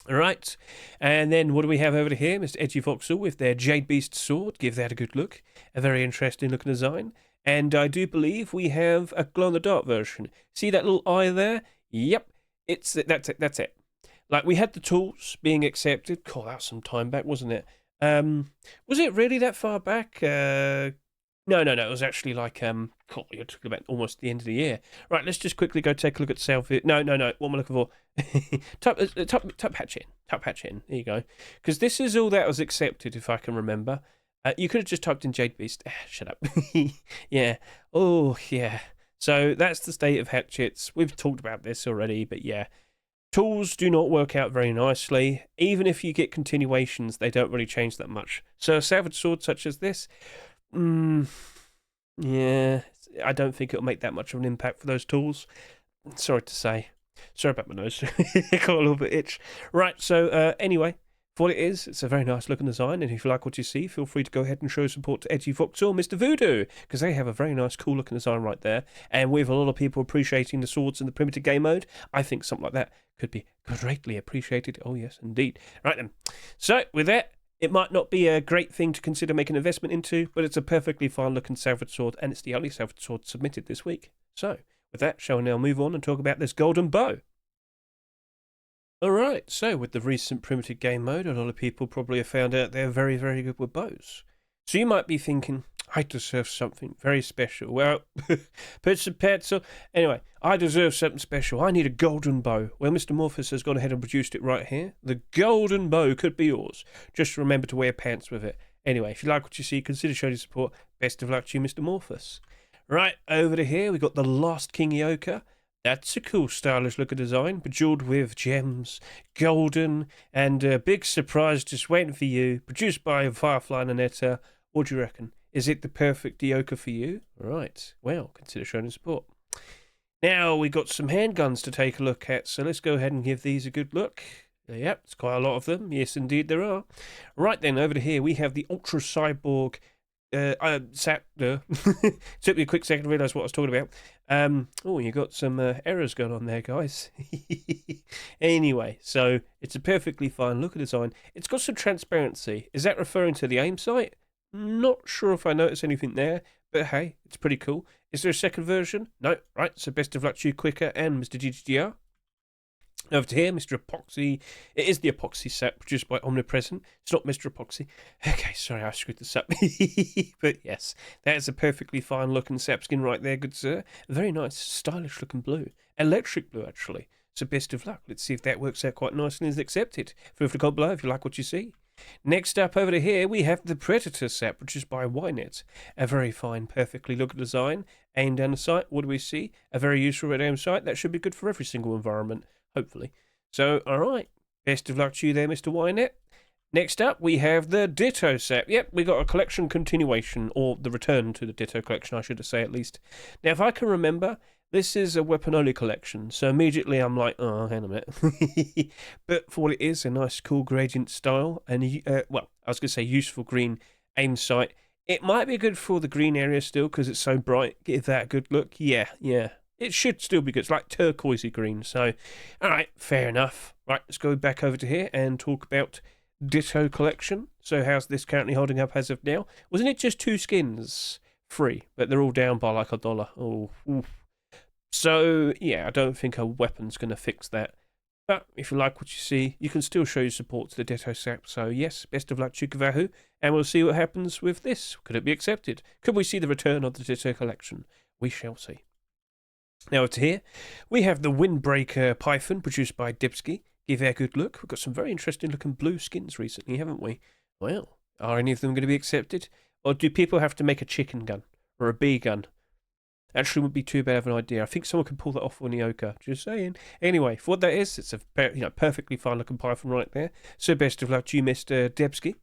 All right, and then what do we have over here? Mr. Edgy Voxel with their Jade Beast sword. Give that a good look. A very interesting looking design. And I do believe we have a glow-in-the-dark version. See that little eye there? Yep, that's it. Like, we had the tools being accepted. God, that was some time back, wasn't it? Was it really that far back? No. It was actually like, God, you're talking about almost the end of the year. Right, let's just quickly go take a look at Salvaged. No. What am I looking for? Type hatch in. There you go. Because this is all that was accepted, if I can remember. You could have just typed in Jade Beast. Shut up. Yeah. Oh, yeah. So that's the state of hatchets. We've talked about this already, but yeah. Tools do not work out very nicely. Even if you get continuations, they don't really change that much. So a salvage sword such as this, yeah, I don't think it'll make that much of an impact for those tools. Sorry to say. Sorry about my nose. Got a little bit itch. Right, so anyway, for what it is, it's a very nice looking design, and if you like what you see, feel free to go ahead and show support to Edgy Fox or Mr. Voodoo, because they have a very nice, cool looking design right there. And with a lot of people appreciating the swords in the primitive game mode, I think something like that could be greatly appreciated. Oh, yes, indeed. Right then. So, with that, it might not be a great thing to consider making an investment into, but it's a perfectly fine looking salvage sword, and it's the only salvage sword submitted this week. So, with that, shall we now move on and talk about this golden bow? Alright, so with the recent primitive game mode, a lot of people probably have found out they're very, very good with bows. So you might be thinking, I deserve something very special. Well, put some pencil. Anyway, I deserve something special. I need a golden bow. Well, Mr. Morphus has gone ahead and produced it right here. The golden bow could be yours. Just remember to wear pants with it. Anyway, if you like what you see, consider showing your support. Best of luck to you, Mr. Morphus. Right, over to here, we've got the Last King Yoka. That's a cool, stylish looking design, bejeweled with gems, golden, and a big surprise just waiting for you. Produced by Firefly and Anetta. What do you reckon? Is it the perfect Yoka for you? Right, well, consider showing support. Now, we got some handguns to take a look at, so let's go ahead and give these a good look. Yep, it's quite a lot of them. Yes, indeed, there are. Right then, over to here, we have the Ultra Cyborg. Took me a quick second to realise what I was talking about. Oh, you got some errors going on there, guys. Anyway, so it's a perfectly fine look at design. It's got some transparency. Is that referring to the aim sight? Not sure if I notice anything there, but hey, it's pretty cool. Is there a second version? No, right, so best of luck to you, Quicker and Mr. GGR. Over to here, Mr. Epoxy. It is the Epoxy set produced by Omnipresent. It's not Mr. Epoxy. Okay, sorry, I screwed this up. But yes, that is a perfectly fine looking sap skin right there, good sir. Very nice, stylish looking blue. Electric blue, actually. So best of luck. Let's see if that works out quite nicely and is accepted. Feel free to comment below if you like what you see. Next up over to here, we have the Predator set produced by Ynet. A very fine, perfectly looking design. Aim down the sight, what do we see? A very useful red aim sight. That should be good for every single environment. Hopefully. So, alright. Best of luck to you there, Mr. Ynet. Next up, we have the Ditto set. Yep, we got a collection continuation, or the return to the Ditto collection, I should say at least. Now, if I can remember, this is a weapon-only collection, so immediately I'm like, oh, hang on a minute. But for what it is, a nice, cool gradient style, and, well, I was going to say useful green aim sight. It might be good for the green area still, because it's so bright. Give that a good look. Yeah. It should still be good. It's like turquoisey green. So, all right, fair enough. Right, let's go back over to here and talk about Ditto collection. So how's this currently holding up as of now? Wasn't it just 2 skins free? But they're all down by like $1. Oh, oof. So, yeah, I don't think a weapon's going to fix that. But if you like what you see, you can still show your support to the Ditto sap. So, yes, best of luck, Chukavahu. And we'll see what happens with this. Could it be accepted? Could we see the return of the Ditto collection? We shall see. Now to here, we have the Windbreaker Python produced by Dipsky. Give it a good look. We've got some very interesting looking blue skins recently, haven't we? Well, are any of them going to be accepted? Or do people have to make a chicken gun or a bee gun? Actually, wouldn't be too bad of an idea. I think someone could pull that off on Nioka. Just saying. Anyway, for what that is, it's a perfectly fine looking Python right there. So best of luck to you, Mr. Debsky.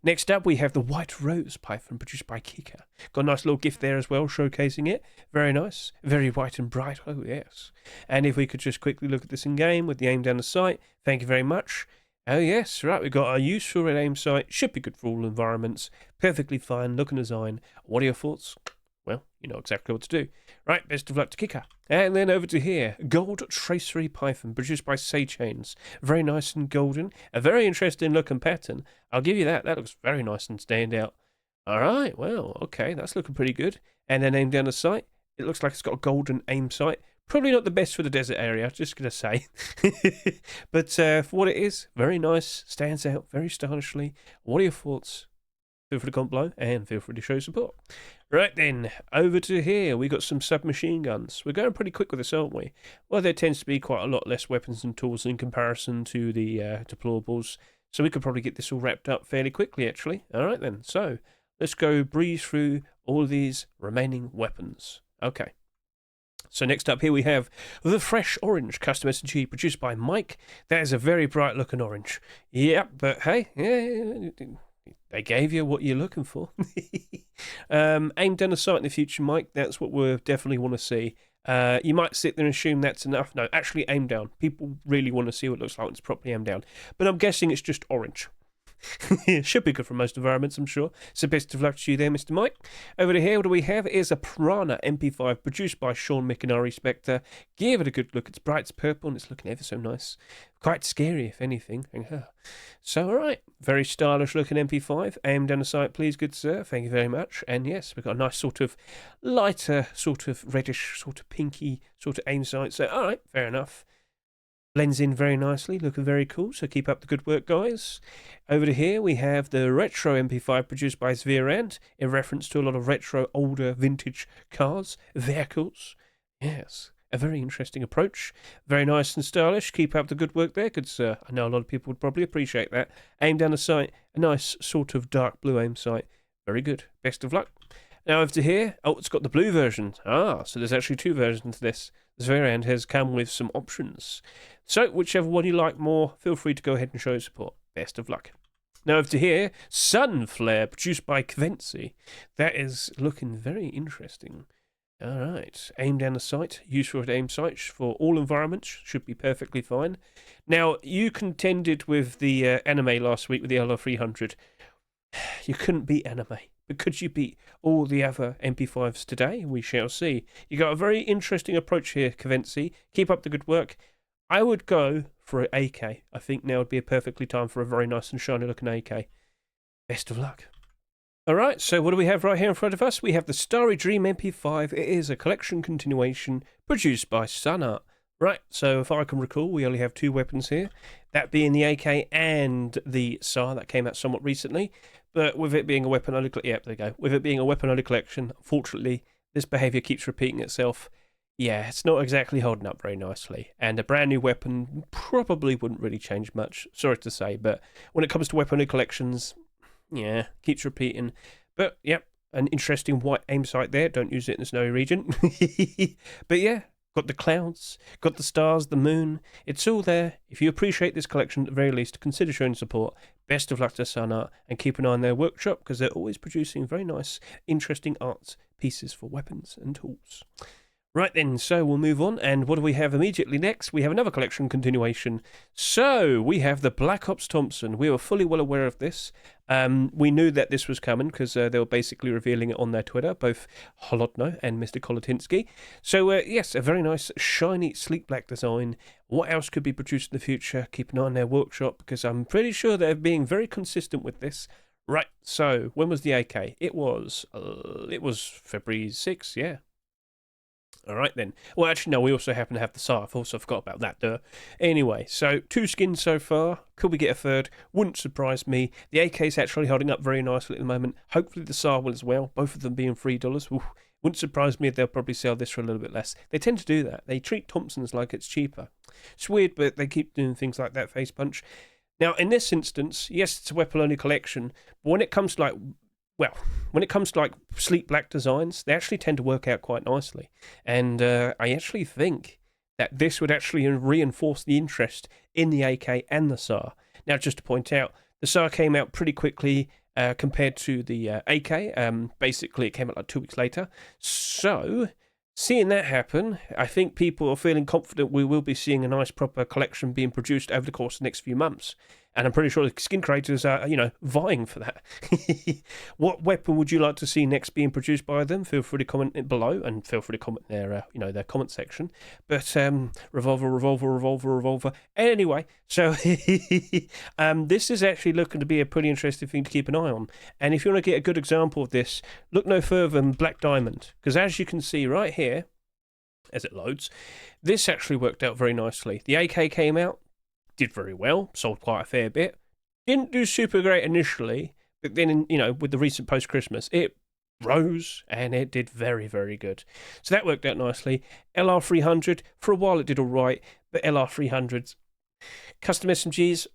Next up, we have the White Rose Python produced by Kika. Got a nice little gift there as well, showcasing it. Very nice. Very white and bright. Oh, yes. And if we could just quickly look at this in game with the aim down the sight. Thank you very much. Oh, yes. Right, we've got a useful red aim sight. Should be good for all environments. Perfectly fine looking design. What are your thoughts? Well, you know exactly what to do. Right, best of luck to Kicker. And then over to here, Gold Tracery Python, produced by Saychains. Very nice and golden. A very interesting looking pattern. I'll give you that. That looks very nice and stand out. All right, well, okay, that's looking pretty good. And then aim down the sight. It looks like it's got a golden aim sight. Probably not the best for the desert area, just going to say. But for what it is, very nice, stands out very stylishly. What are your thoughts? Feel free to comment below and feel free to show support. Right then, over to here, we got some submachine guns. We're going pretty quick with this, aren't we? Well, there tends to be quite a lot less weapons and tools in comparison to the deployables, so we could probably get this all wrapped up fairly quickly, actually. All right then, so let's go breeze through all these remaining weapons. Okay. So next up here we have the Fresh Orange Custom SMG produced by Mike. That is a very bright looking orange. Yep, but hey, yeah, they gave you what you're looking for. Aim down the sight in the future, Mike. That's what we definitely want to see. You might sit there and assume that's enough. No, actually aim down. People really want to see what it looks like when it's properly aimed down. But I'm guessing it's just orange. It should be good for most environments, I'm sure. So best of luck to you there, Mr. Mike. Over to here, what do we have? Is a Piranha MP5 produced by Sean Mikanari Spectre. Give it a good look. It's bright, it's purple, and it's looking ever so nice. Quite scary, if anything. So, alright. Very stylish looking MP5. Aim down the sight, please, good sir. Thank you very much. And yes, we've got a nice sort of lighter, sort of reddish, sort of pinky sort of aim sight. So, alright, fair enough. Blends in very nicely, looking very cool, so keep up the good work, guys. Over to here, we have the Retro MP5 produced by Zvirand, in reference to a lot of retro, older, vintage cars, vehicles. Yes, a very interesting approach. Very nice and stylish. Keep up the good work there, good sir. I know a lot of people would probably appreciate that. Aim down the sight, a nice sort of dark blue aim sight. Very good. Best of luck. Now over to here, oh, it's got the blue version. Ah, so there's actually 2 versions of this. Zvirand has come with some options. So, whichever one you like more, feel free to go ahead and show your support. Best of luck. Now over to here, Sunflare, produced by Kvency. That is looking very interesting. Alright, aim down the sight, useful at aim sights for all environments, should be perfectly fine. Now, you contended with the anime last week with the LR300. You couldn't beat anime. But could you beat all the other MP5s today? We shall see. You got a very interesting approach here, Kvency. Keep up the good work. I would go for an AK. I think now would be a perfectly time for a very nice and shiny looking AK. Best of luck. Alright, so what do we have right here in front of us? We have the Starry Dream MP5. It is a collection continuation produced by Sunart. Right, so if I can recall, we only have two weapons here, that being the AK and the SAR that came out somewhat recently. But with it being a weapon only, there you go. With it being a weapon only collection, unfortunately, this behaviour keeps repeating itself. Yeah, it's not exactly holding up very nicely. And a brand new weapon probably wouldn't really change much. Sorry to say, but when it comes to weapon only collections, yeah, keeps repeating. But yep, an interesting white aim sight there. Don't use it in the snowy region. But yeah. Got the clouds, got the stars, the moon. It's all there. If you appreciate this collection, at the very least, consider showing support. Best of luck to Sun Art, and keep an eye on their workshop, because they're always producing very nice, interesting art pieces for weapons and tools. Right then, so we'll move on, and what do we have immediately next? We have another collection continuation. So, we have the Black Ops Thompson. We were fully well aware of this. We knew that this was coming, because they were basically revealing it on their Twitter, both Holodno and Mr. Kolotinsky. So, yes, a very nice, shiny, sleek black design. What else could be produced in the future? Keep an eye on their workshop, because I'm pretty sure they're being very consistent with this. Right, so, when was the AK? It was February 6th, yeah. All right, then. Well, actually, no, we also happen to have the SAR. I've also forgot about that, duh. Anyway, so 2 skins so far. Could we get a third? Wouldn't surprise me. The AK is actually holding up very nicely at the moment. Hopefully the SAR will as well, both of them being $3. Ooh, wouldn't surprise me if they'll probably sell this for a little bit less. They tend to do that. They treat Thompsons like it's cheaper. It's weird, but they keep doing things like that, Face Punch. Now, in this instance, yes, it's a weapon-only collection, but when it comes to, sleek black designs, they actually tend to work out quite nicely. And I actually think that this would actually reinforce the interest in the AK and the SAR. Now, just to point out, the SAR came out pretty quickly compared to the AK. Basically, it came out like 2 weeks later. So, seeing that happen, I think people are feeling confident we will be seeing a nice proper collection being produced over the course of the next few months. And I'm pretty sure the skin creators are, vying for that. What weapon would you like to see next being produced by them? Feel free to comment below, and feel free to comment their comment section. But revolver. Anyway, so this is actually looking to be a pretty interesting thing to keep an eye on. And if you want to get a good example of this, look no further than Black Diamond, because as you can see right here, as it loads, this actually worked out very nicely. The AK came out. Did very well, sold quite a fair bit. Didn't do super great initially, but then, with the recent post-Christmas, it rose and it did very, very good. So that worked out nicely. LR300, for a while it did all right, but LR300s, custom SMGs,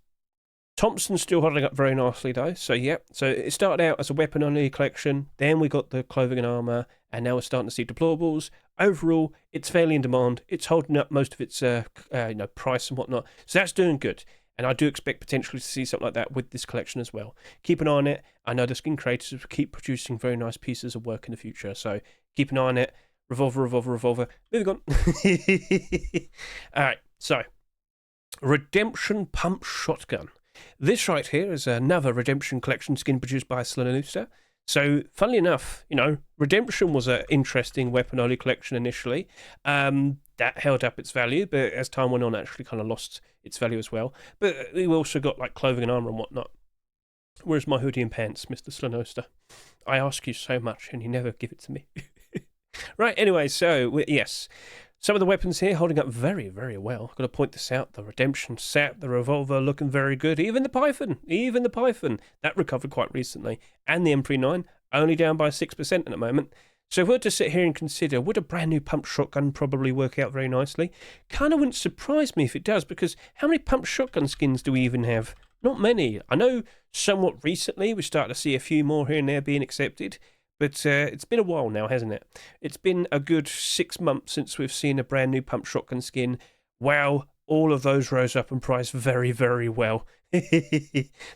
Thompson's still holding up very nicely though, so yeah. So it started out as a weapon-only collection, then we got the clothing and armour, and now we're starting to see deployables. Overall, it's fairly in demand. It's holding up most of its price and whatnot, so that's doing good. And I do expect potentially to see something like that with this collection as well. Keep an eye on it. I know the skin creators will keep producing very nice pieces of work in the future, so keep an eye on it. Revolver. Moving on. Alright, so Redemption Pump Shotgun. This right here is another Redemption collection skin produced by Slanosta. So, funnily enough, Redemption was an interesting weapon-only collection initially. That held up its value, but as time went on, actually kind of lost its value as well. But we also got like clothing and armor and whatnot. Where's my hoodie and pants, Mr. Slanosta? I ask you so much, and you never give it to me. Right, anyway, so, yes. Some of the weapons here holding up very, very well. I've got to point this out. The Redemption SAP, the Revolver looking very good. Even the Python, that recovered quite recently. And the MP9, only down by 6% at the moment. So if we were to sit here and consider, would a brand new pump shotgun probably work out very nicely? Kind of wouldn't surprise me if it does, because how many pump shotgun skins do we even have? Not many. I know somewhat recently we started to see a few more here and there being accepted. But it's been a while now, hasn't it? It's been a good 6 months since we've seen a brand new pump shotgun skin. Wow, all of those rose up in price very, very well.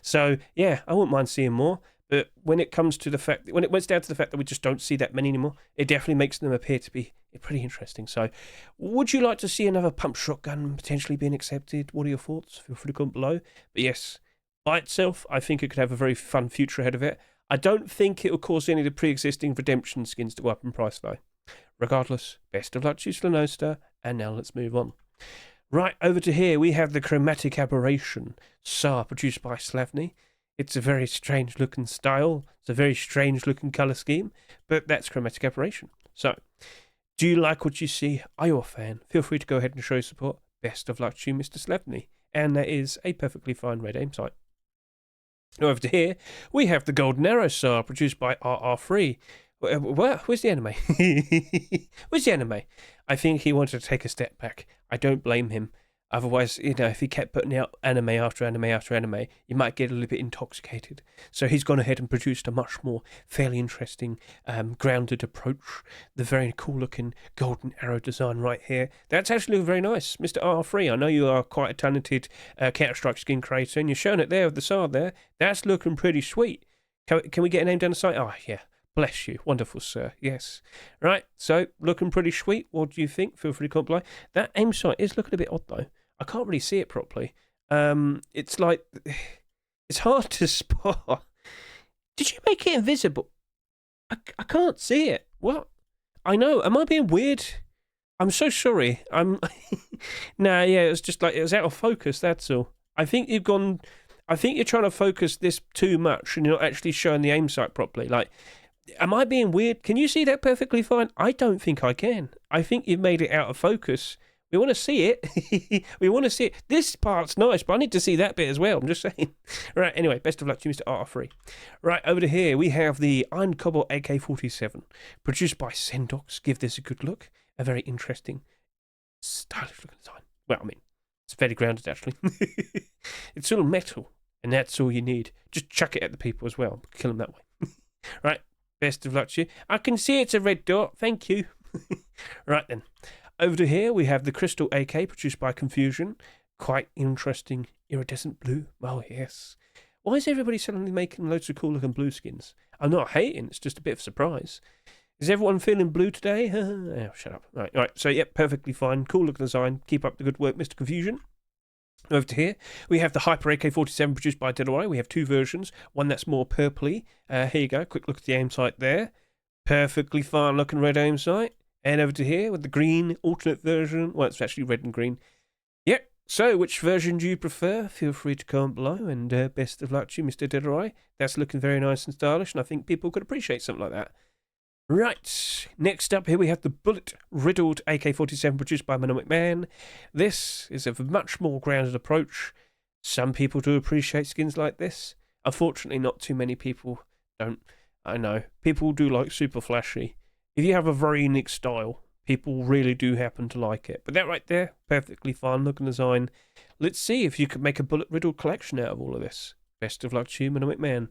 So, yeah, I wouldn't mind seeing more. But when it comes to the fact, when it went down to the fact that we just don't see that many anymore, it definitely makes them appear to be pretty interesting. So, would you like to see another pump shotgun potentially being accepted? What are your thoughts? Feel free to comment below. But yes, by itself, I think it could have a very fun future ahead of it. I don't think it will cause any of the pre-existing Redemption skins to go up in price, though. Regardless, best of luck to you, Slanosta, and now let's move on. Right, over to here, we have the Chromatic Aberration SAR, produced by Slavny. It's a very strange-looking style. It's a very strange-looking colour scheme, but that's Chromatic Aberration. So, Do you like what you see? Are you a fan? Feel free to go ahead and show support. Best of luck to you, Mr. Slevny. And that is a perfectly fine red aim sight. Over to here, we have the Golden Arrow Star, produced by RR3. Where's the anime? Where's the anime? I think he wanted to take a step back. I don't blame him. Otherwise, if he kept putting out anime after anime after anime, you might get a little bit intoxicated. So he's gone ahead and produced a much more fairly interesting, grounded approach. The very cool-looking golden arrow design right here. That's actually very nice. Mr. R3, I know you are quite a talented Counter-Strike skin creator, and you're showing it there with the sword there. That's looking pretty sweet. Can we get a name down the site? Oh, yeah. Bless you. Wonderful, sir. Yes. Right, so looking pretty sweet. What do you think? Feel free to comment below. That aim sight is looking a bit odd, though. I can't really see it properly. It's like... It's hard to spot. Did you make it invisible? I can't see it. What? I know. Am I being weird? I'm so sorry. Nah, yeah, it was just like... It was out of focus, that's all. I think you've gone... I think you're trying to focus this too much and you're not actually showing the aim sight properly. Like... Am I being weird? Can you see that perfectly fine? I don't think I can. I think you've made it out of focus. We want to see it. We want to see it. This part's nice, but I need to see that bit as well. I'm just saying. Right, anyway, best of luck to you, Mr. R3. Right, over to here, we have the Iron Cobalt AK-47, produced by Sendox. Give this a good look. A very interesting, stylish looking design. Well, I mean, it's fairly grounded, actually. It's all metal, and that's all you need. Just chuck it at the people as well. Kill them that way. Right. Best of luck to you. I can see it's a red dot. Thank you. Right then. Over to here, we have the Crystal AK, produced by Confusion. Quite interesting iridescent blue. Oh, yes. Why is everybody suddenly making loads of cool looking blue skins? I'm not hating. It's just a bit of a surprise. Is everyone feeling blue today? Oh, shut up. Right. So, yep, perfectly fine. Cool looking design. Keep up the good work, Mr. Confusion. Over to here, we have the Hyper AK-47 produced by Ditto. We have two versions, one that's more purpley. Here you go, quick look at the aim sight there. Perfectly fine looking red aim sight. And over to here with the green alternate version. Well, it's actually red and green. Yep, so which version do you prefer? Feel free to comment below, and best of luck to you, Mr. Ditto. That's looking very nice and stylish, and I think people could appreciate something like that. Right, next up here we have the bullet-riddled AK-47 produced by Mano McMahon. This is a much more grounded approach. Some people do appreciate skins like this. Unfortunately, not too many people don't. I know, people do like super flashy. If you have a very unique style, people really do happen to like it. But that right there, perfectly fine looking design. Let's see if you could make a bullet-riddled collection out of all of this. Best of luck to you, Mano McMahon.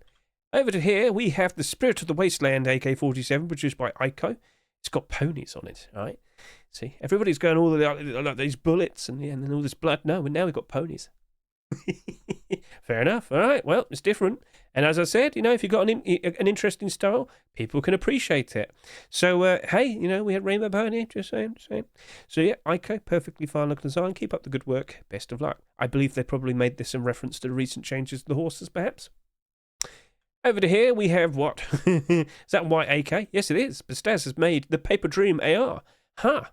Over to here, we have the Spirit of the Wasteland AK-47, produced by Ico. It's got ponies on it, right? See, everybody's going all like these bullets and then all this blood. No, but now we've got ponies. Fair enough. All right, well, it's different. And as I said, if you've got an interesting style, people can appreciate it. So, hey, we had Rainbow Pony, just saying. So, yeah, Ico, perfectly fine looking design. Keep up the good work. Best of luck. I believe they probably made this in reference to the recent changes to the horses, perhaps. Over to here, we have what? Is that white AK? Yes, it is. But Staz has made the Paper Dream AR. Huh.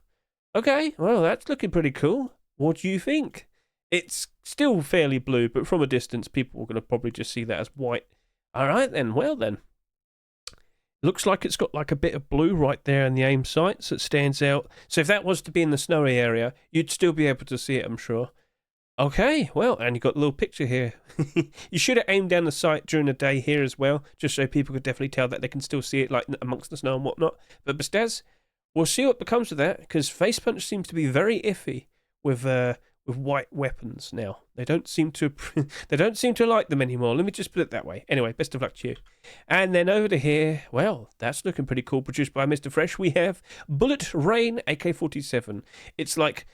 Okay, well, that's looking pretty cool. What do you think? It's still fairly blue, but from a distance, people are going to probably just see that as white. All right, then. Well, then. Looks like it's got like a bit of blue right there in the aim sight, so it stands out. So if that was to be in the snowy area, you'd still be able to see it, I'm sure. Okay, well, and you've got a little picture here. You should have aimed down the sight during the day here as well, just so people could definitely tell that they can still see it, like amongst the snow and whatnot. But Bestaz, we'll see what becomes of that, because Face Punch seems to be very iffy with white weapons now. They don't seem to like them anymore. Let me just put it that way. Anyway, best of luck to you. And then over to here, well, that's looking pretty cool. Produced by Mr. Fresh, we have Bullet Rain AK-47. It's like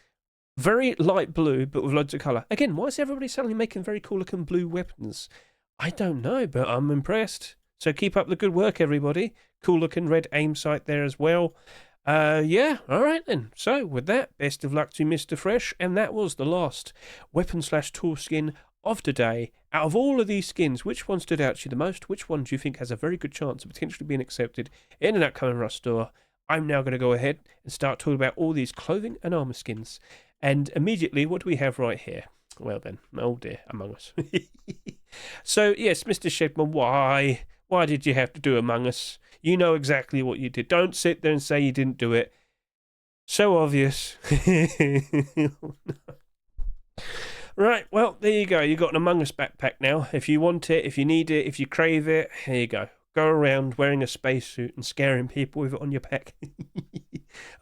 very light blue, but with loads of colour. Again, why is everybody suddenly making very cool looking blue weapons? I don't know, but I'm impressed. So keep up the good work, everybody. Cool looking red aim sight there as well. Yeah, alright then. So with that, best of luck to Mr. Fresh. And that was the last weapon/tool skin of today. Out of all of these skins, which one stood out to you the most? Which one do you think has a very good chance of potentially being accepted in an upcoming Rust store? I'm now going to go ahead and start talking about all these clothing and armour skins. And immediately, what do we have right here? Well then, oh dear, Among Us. So, yes, Mr. Shedman, why? Why did you have to do Among Us? You know exactly what you did. Don't sit there and say you didn't do it. So obvious. Right, well, there you go. You've got an Among Us backpack now. If you want it, if you need it, if you crave it, here you go. Go around wearing a spacesuit and scaring people with it on your back.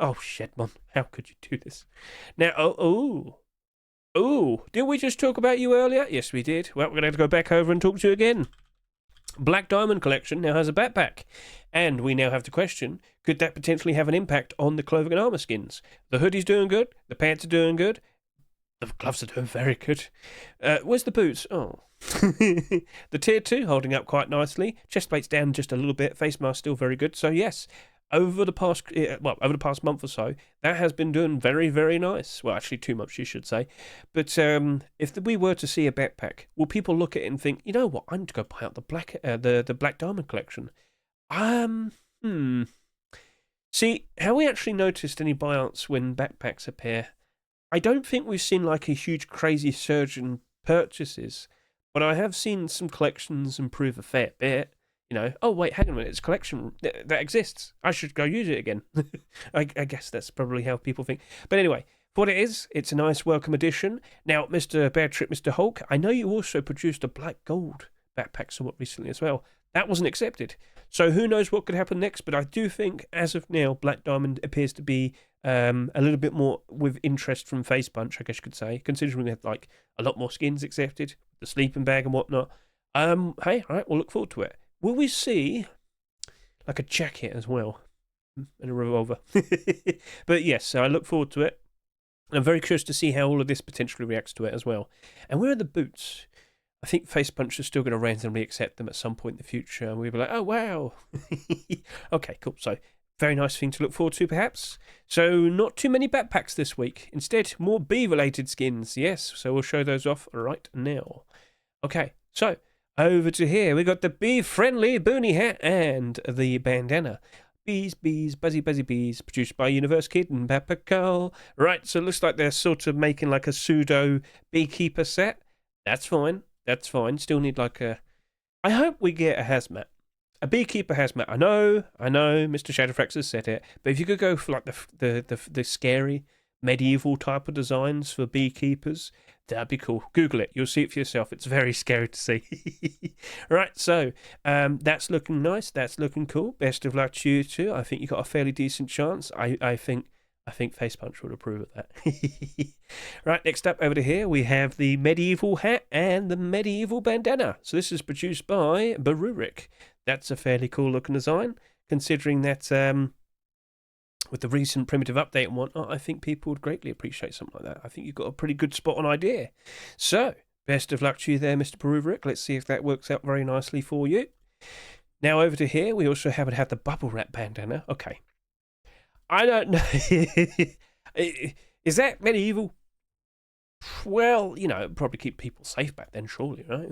Oh, Shedmon, how could you do this? Now, did we just talk about you earlier? Yes, we did. Well, we're going to have to go back over and talk to you again. Black Diamond Collection now has a backpack. And we now have the question, could that potentially have an impact on the clothing and armor skins? The hoodie's doing good. The pants are doing good. The gloves are doing very good. Where's the boots? Oh. The tier 2 holding up quite nicely. Chest plate's down just a little bit. Face mask still very good. So yes, over the past month or so, that has been doing very, very nice. Well, actually 2 months, you should say. But if we were to see a backpack, will people look at it and think, you know what, I need to go buy out the Black Diamond Collection? See, have we actually noticed any buyouts when backpacks appear? I don't think we've seen like a huge crazy surge in purchases, but I have seen some collections improve a fair bit. You know, oh wait, hang on a minute, it's a collection that exists. I should go use it again. I guess that's probably how people think. But anyway, for what it is, it's a nice welcome addition. Now, Mr. Bear Trip, Mr. Hulk, I know you also produced a black gold backpack somewhat recently as well. That wasn't accepted. So who knows what could happen next, but I do think, as of now, Black Diamond appears to be a little bit more with interest from Face Punch, I guess you could say, considering we had like a lot more skins accepted, the sleeping bag and whatnot. Hey, all right, we'll look forward to it. Will we see like a jacket as well and a revolver? But yes, so I look forward to it. I'm very curious to see how all of this potentially reacts to it as well. And where are the boots? I think Face Punch is still going to randomly accept them at some point in the future, and we'll be like, oh, wow. Okay, cool. So, very nice thing to look forward to, perhaps. So, not too many backpacks this week. Instead, more bee-related skins. Yes, so we'll show those off right now. Okay, so, over to here. We got the bee-friendly boonie hat and the bandana. Bees, buzzy bees, produced by Universe Kid and Bapacal. Right, so it looks like they're sort of making like a pseudo beekeeper set. That's fine. That's fine. Still need like a... I hope we get a hazmat. A beekeeper hazmat. I know, Mr. Shadowfrax has said it, but if you could go for like the scary medieval type of designs for beekeepers, that'd be cool. Google it. You'll see it for yourself. It's very scary to see. Right, so that's looking nice. That's looking cool. Best of luck to you too. I think you got a fairly decent chance. I think Face Punch would approve of that. Right, next up over to here, we have the medieval hat and the medieval bandana. So this is produced by Barurik. That's a fairly cool looking design, considering that with the recent primitive update and whatnot, I think people would greatly appreciate something like that. I think you've got a pretty good spot on idea. So, best of luck to you there, Mr. Barurik. Let's see if that works out very nicely for you. Now over to here, we also haven't had the bubble wrap bandana. Okay. I don't know. Is that medieval? Well, you know, it'd probably keep people safe back then, surely, right?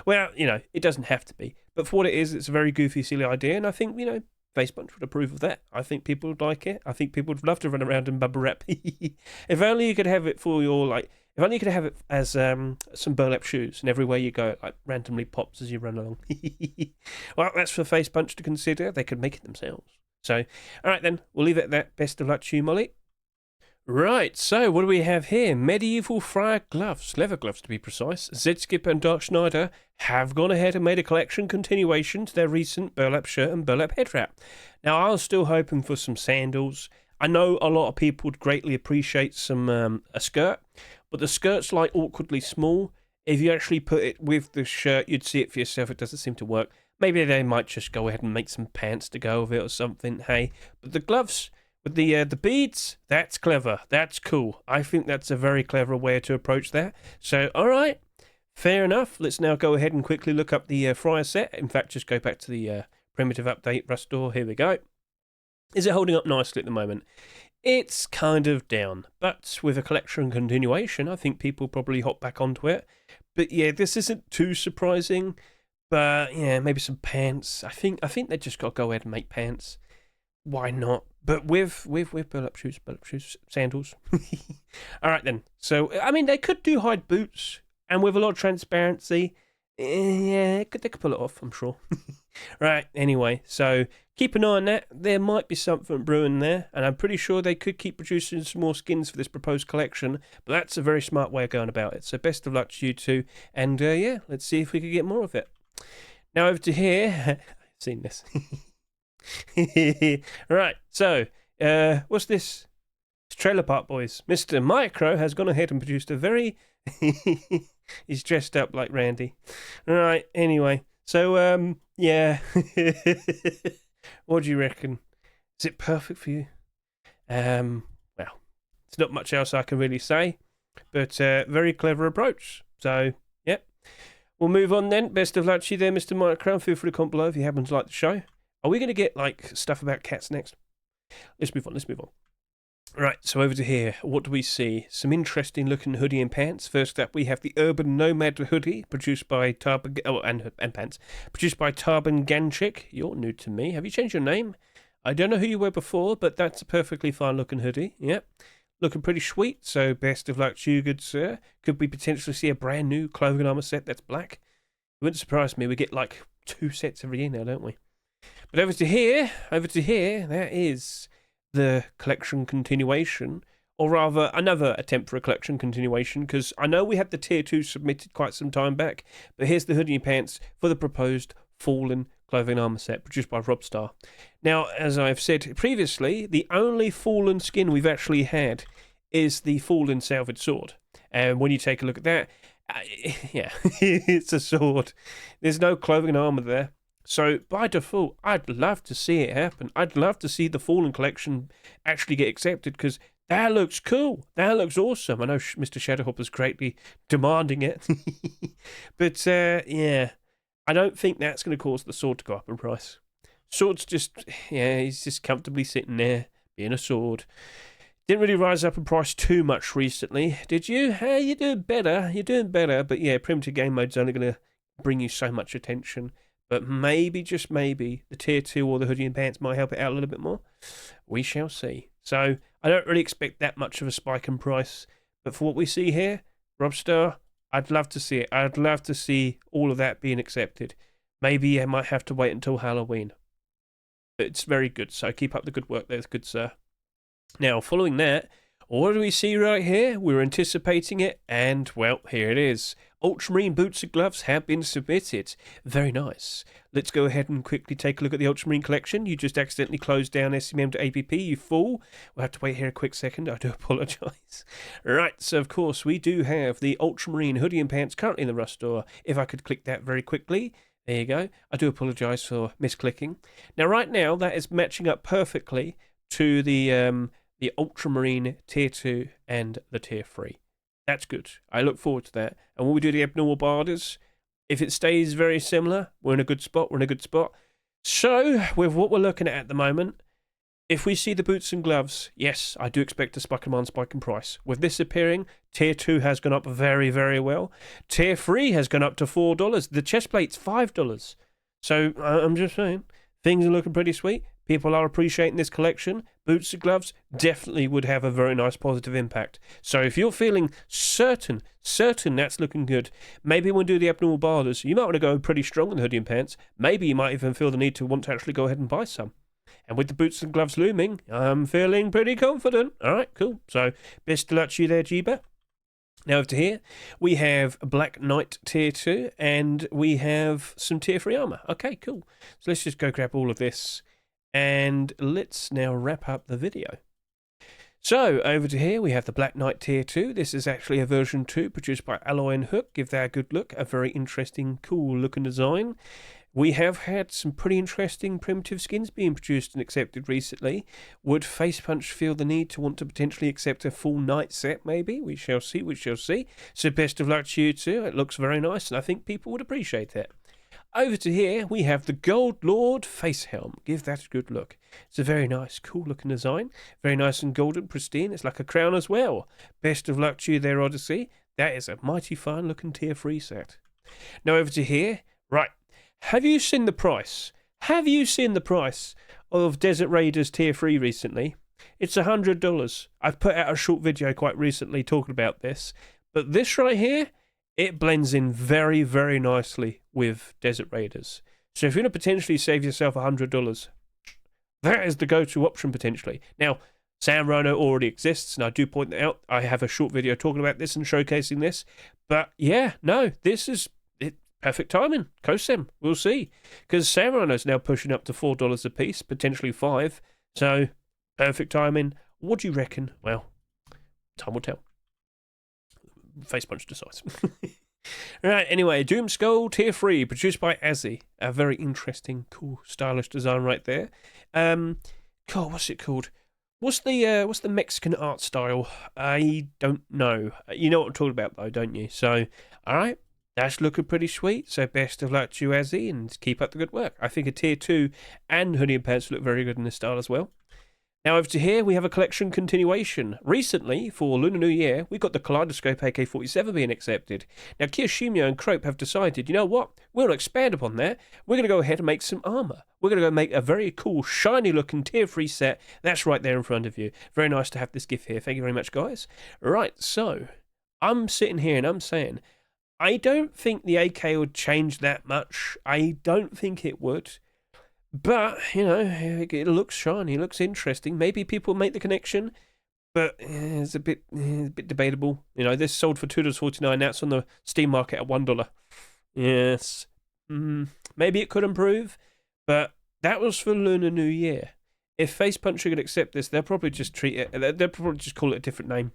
Well, you know, it doesn't have to be. But for what it is, it's a very goofy, silly idea, and I think, you know, Face Punch would approve of that. I think people would like it. I think people would love to run around in bubble wrap. If only you could have it for your, like, if only you could have it as some burlap shoes, and everywhere you go, it like randomly pops as you run along. Well, that's for Face Punch to consider. They could make it themselves. So, all right then, we'll leave it at that. Best of luck to you, Molly. Right, so what do we have here? Medieval Friar gloves, leather gloves to be precise. Zedskip and Dark Schneider have gone ahead and made a collection continuation to their recent burlap shirt and burlap head wrap. Now, I was still hoping for some sandals. I know a lot of people would greatly appreciate some a skirt, but the skirt's like awkwardly small. If you actually put it with the shirt, you'd see it for yourself. It doesn't seem to work. Maybe they might just go ahead and make some pants to go with it or something. Hey, but the gloves with the beads, that's clever. That's cool. I think that's a very clever way to approach that. So, all right, fair enough. Let's now go ahead and quickly look up the Friar set. In fact, just go back to the primitive update restore. Here we go. Is it holding up nicely at the moment? It's kind of down, but with a collection continuation, I think people probably hop back onto it. But yeah, this isn't too surprising. But yeah, maybe some pants. I think they just got to go ahead and make pants. Why not? But with burlap shoes, sandals. All right then. So I mean, they could do hide boots, and with a lot of transparency, yeah, they could pull it off. I'm sure. Right, anyway, so keep an eye on that. There might be something brewing there, and I'm pretty sure they could keep producing some more skins for this proposed collection, but that's a very smart way of going about it. So best of luck to you two, and yeah, let's see if we can get more of it. Now over to here. I've seen this. Right, so what's this? It's Trailer Park Boys. Mr. Micro has gone ahead and produced a very... He's dressed up like Randy. Right, anyway. So, yeah. What do you reckon? Is it perfect for you? Well, there's not much else I can really say, but very clever approach. So, yeah. We'll move on then. Best of luck to you there, Mr. Micro. Feel free to comment below if you happen to like the show. Are we going to get, like, stuff about cats next? Let's move on. Right, so over to here, what do we see? Some interesting looking hoodie and pants. First up, we have the Urban Nomad hoodie, produced by Tarban, and pants, produced by Tarban Ganchik. You're new to me. Have you changed your name? I don't know who you were before, but that's a perfectly fine looking hoodie. Yep, looking pretty sweet, so best of luck to you, good sir. Could we potentially see a brand new clothing armor set that's black? It wouldn't surprise me. We get like 2 sets every year now, don't we? But over to here, that is the collection continuation, or rather another attempt for a collection continuation, because I know we had the tier 2 submitted quite some time back, but here's the hoodie and pants for the proposed Fallen clothing armor set produced by Robstar. Now, as I've said previously, the only Fallen skin we've actually had is the Fallen Salvaged sword, and when you take a look at that, yeah, it's a sword. There's no clothing armor there. So, by default, I'd love to see it happen. I'd love to see the Fallen collection actually get accepted, because that looks cool. That looks awesome. I know Mr. Shadowhopper's greatly demanding it. But, yeah, I don't think that's going to cause the sword to go up in price. Sword's just, yeah, he's just comfortably sitting there, being a sword. Didn't really rise up in price too much recently, did you? Hey, you're doing better. But, yeah, primitive game mode's only going to bring you so much attention. But maybe, just maybe, the tier 2 or the hoodie and pants might help it out a little bit more. We shall see. So, I don't really expect that much of a spike in price. But for what we see here, Robstar, I'd love to see it. I'd love to see all of that being accepted. Maybe I might have to wait until Halloween. But it's very good, so keep up the good work there, good sir. Now, following that, what do we see right here? We're anticipating it, and, well, here it is. Ultramarine boots and gloves have been submitted. Very nice. Let's go ahead and quickly take a look at the Ultramarine collection. You just accidentally closed down SMM to APP, you fool. We'll have to wait here a quick second. I do apologise. Right, so of course we do have the Ultramarine hoodie and pants currently in the Rust store. If I could click that very quickly. There you go. I do apologise for misclicking. Now, right now, that is matching up perfectly to the Ultramarine Tier 2 and the Tier 3. That's good. I look forward to that. And when we do the abnormal borders, if it stays very similar, we're in a good spot. So, with what we're looking at the moment, if we see the boots and gloves, yes, I do expect a spike in price. With this appearing, Tier 2 has gone up very, very well. Tier 3 has gone up to $4. The chest plate's $5. So, I'm just saying, things are looking pretty sweet. People are appreciating this collection. Boots and gloves definitely would have a very nice positive impact. So if you're feeling certain that's looking good, maybe when we do the abnormal borders, you might want to go pretty strong in the hoodie and pants. Maybe you might even feel the need to want to actually go ahead and buy some. And with the boots and gloves looming, I'm feeling pretty confident. All right, cool. So best of luck to you there, Jeeba. Now over to here, we have Black Knight Tier 2, and we have some Tier 3 armor. Okay, cool. So let's just go grab all of this. And let's now wrap up the video. So, over to here, we have the Black Knight Tier 2. This is actually a version 2 produced by Alloy and Hook. Give that a good look. A very interesting, cool looking design. We have had some pretty interesting primitive skins being produced and accepted recently. Would Face Punch feel the need to want to potentially accept a full knight set, maybe? We shall see. So, best of luck to you too. It looks very nice, and I think people would appreciate it. Over to here, we have the Gold Lord face helm. Give that a good look. It's a very nice, cool looking design. Very nice and golden, pristine. It's like a crown as well. Best of luck to you there, Odyssey. That is a mighty fine looking Tier 3 set. Now over to here. Right. Have you seen the price? Of Desert Raiders Tier 3 recently? It's $100. I've put out a short video quite recently talking about this. But this right here, it blends in very, very nicely with Desert Raiders. So if you're going to potentially save yourself $100, that is the go-to option potentially. Now, Sam Rhino already exists, and I do point that out. I have a short video talking about this and showcasing this. But yeah, no, this is perfect timing. CoSem, we'll see. Because Sam Rhino's now pushing up to $4 a piece, potentially $5. So, perfect timing. What do you reckon? Well, time will tell. Face punch decides. Right, anyway, Doom Skull Tier 3, produced by Azzy. A very interesting, cool, stylish design right there. God, what's it called? What's the Mexican art style? I don't know. You know what I'm talking about, though, don't you? So, alright, that's looking pretty sweet. So, best of luck to you, Azzy, and keep up the good work. I think a Tier 2 and Hoodie and Pants look very good in this style as well. Now over to here, we have a collection continuation. Recently, for Lunar New Year, we got the Kaleidascope AK-47 being accepted. Now, Kiyoshimiya and Crypt have decided, you know what? We're going to expand upon that. We're going to go ahead and make some armor. We're going to go make a very cool, shiny-looking Tier 3 set. That's right there in front of you. Very nice to have this gift here. Thank you very much, guys. Right, so, I'm sitting here and I'm saying, I don't think the AK would change that much. I don't think it would. But, you know, it looks shiny, it looks interesting. Maybe people make the connection, but it's a bit debatable. You know, this sold for $2.49. That's on the Steam market at $1. Yes. Maybe it could improve, but that was for Lunar New Year. If Face Puncher could accept this, they'll probably just treat it. They'll probably just call it a different name.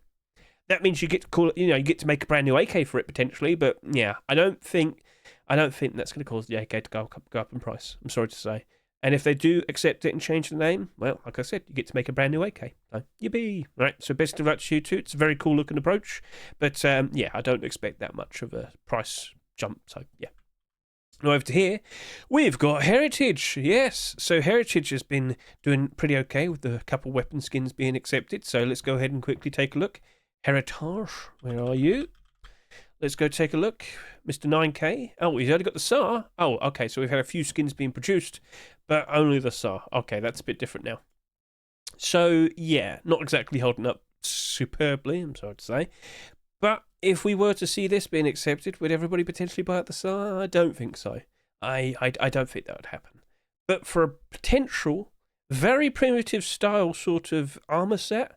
That means you get to call it. You know, you get to make a brand new AK for it potentially. But yeah, I don't think that's going to cause the AK to go up in price. I'm sorry to say. And if they do accept it and change the name, well, like I said, you get to make a brand new AK. So, yippee! Right, so best of luck to you too. It's a very cool looking approach. But, yeah, I don't expect that much of a price jump. So, yeah. Now over to here, we've got Heritage. Yes, so Heritage has been doing pretty okay with the couple weapon skins being accepted. So let's go ahead and quickly take a look. Heritage, where are you? Let's go take a look. Mr. 9K. Oh, he's only got the SAR. Oh, okay, so we've had a few skins being produced, but only the SAR. Okay, that's a bit different now. So, yeah, not exactly holding up superbly, I'm sorry to say. But if we were to see this being accepted, would everybody potentially buy out the SAR? I don't think so. I don't think that would happen. But for a potential, very primitive style sort of armor set,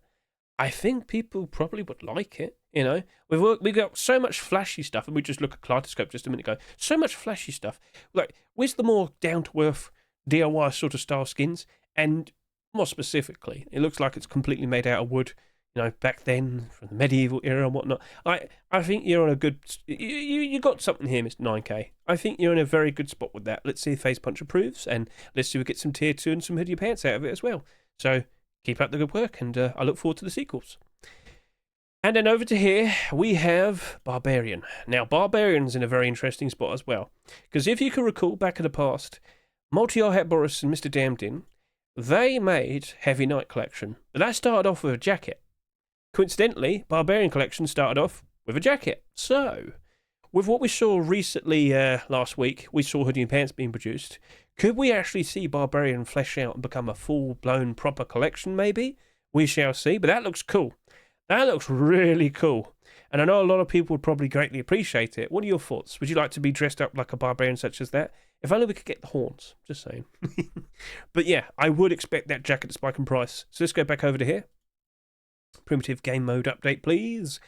I think people probably would like it. You know, we've got so much flashy stuff, and we just look at Kaleidascope just a minute ago. So much flashy stuff. Like, where's the more down-to-earth DIY sort of style skins? And more specifically, it looks like it's completely made out of wood. You know, back then, from the medieval era and whatnot. I think you're on a good. You got something here, Mr. 9K. I think you're in a very good spot with that. Let's see if Face Punch approves, and let's see if we get some Tier 2 and some Hoodie Pants out of it as well. So keep up the good work, and I look forward to the sequels. And then over to here, we have Barbarian. Now, Barbarian's in a very interesting spot as well. Because if you can recall back in the past, Multi-Hat Boris and Mr. Damnedin, they made Heavy Night Collection. But that started off with a jacket. Coincidentally, Barbarian Collection started off with a jacket. So, with what we saw recently last week, we saw Hoodie and Pants being produced. Could we actually see Barbarian flesh out and become a full-blown proper collection, maybe? We shall see, but that looks cool. That looks really cool. And I know a lot of people would probably greatly appreciate it. What are your thoughts? Would you like to be dressed up like a barbarian such as that? If only we could get the horns. Just saying. But yeah, I would expect that jacket to spike in price. So let's go back over to here. Primitive game mode update, please.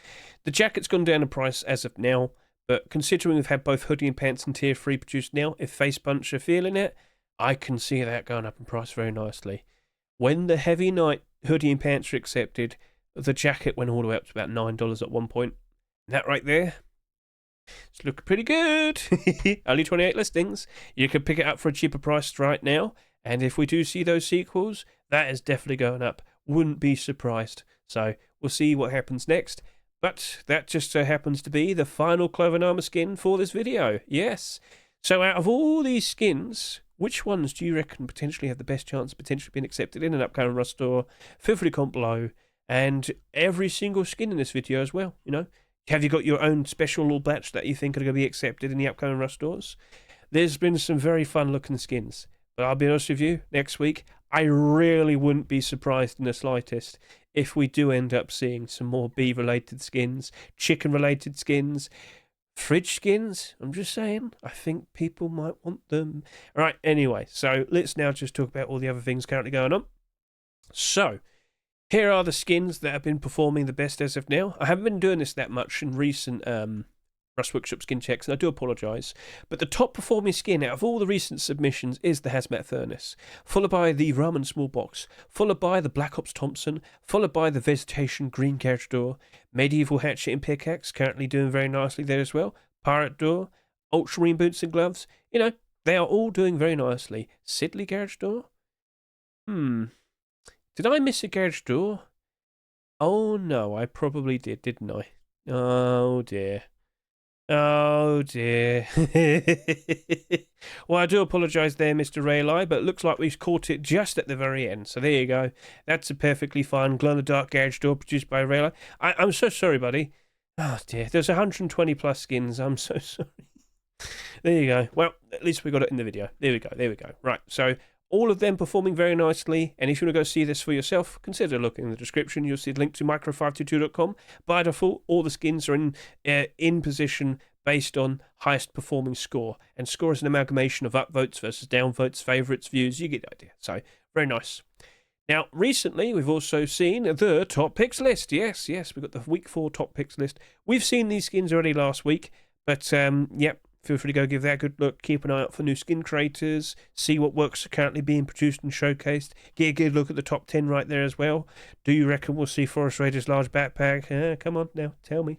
The jacket's gone down in price as of now. But considering we've had both Hoodie and Pants and Tier 3 produced now, if Face Punch are feeling it, I can see that going up in price very nicely. When the Heavy Night Hoodie and Pants are accepted, the jacket went all the way up to about $9 at one point. That right there, it's looking pretty good. Only 28 listings. You can pick it up for a cheaper price right now. And if we do see those sequels, that is definitely going up. Wouldn't be surprised. So we'll see what happens next. But that just so happens to be the final Cloven Armor skin for this video. Yes. So out of all these skins, which ones do you reckon potentially have the best chance of potentially being accepted in an upcoming Rust store? Feel free to comment below. And every single skin in this video as well, you know. Have you got your own special little batch that you think are going to be accepted in the upcoming Rust stores? There's been some very fun looking skins. But I'll be honest with you, next week, I really wouldn't be surprised in the slightest if we do end up seeing some more bee-related skins, chicken-related skins, Fridge skins, I'm just saying, I think people might want them. Right, anyway, so let's now just talk about all the other things currently going on. So, here are the skins that have been performing the best as of now. I haven't been doing this that much in recent Rust Workshop skin checks, and I do apologise. But the top performing skin out of all the recent submissions is the Hazmat Furnace, followed by the Ramen Small Box, followed by the Black Ops Thompson, followed by the Vegetation Green Carriage Door, Medieval Hatchet and Pickaxe, currently doing very nicely there as well, Pirate Door, Ultramarine Boots and Gloves. You know, they are all doing very nicely. Sidley Garage Door? Did I miss a garage door? Oh no, I probably did, didn't I? Oh dear. Oh dear. Well, I do apologise there, Mr. Rayleigh, but it looks like we've caught it just at the very end. So there you go. That's a perfectly fine glow-in-the-dark garage door produced by Rayleigh. I'm so sorry, buddy. Oh dear, there's 120 plus skins. I'm so sorry. There you go. Well, at least we got it in the video. There we go. Right, so all of them performing very nicely, and if you want to go see this for yourself, consider looking in the description. You'll see the link to micro522.com. By default, all the skins are in position based on highest performing score, and score is an amalgamation of upvotes versus downvotes, favourites, views. You get the idea. So, very nice. Now, recently, we've also seen the top picks list. Yes, we've got the week 4 top picks list. We've seen these skins already last week, but, yep. Feel free to go give that a good look. Keep an eye out for new skin creators. See what works are currently being produced and showcased. Get a good look at the top 10 right there as well. Do you reckon we'll see Forest Raiders large backpack? Come on now, tell me.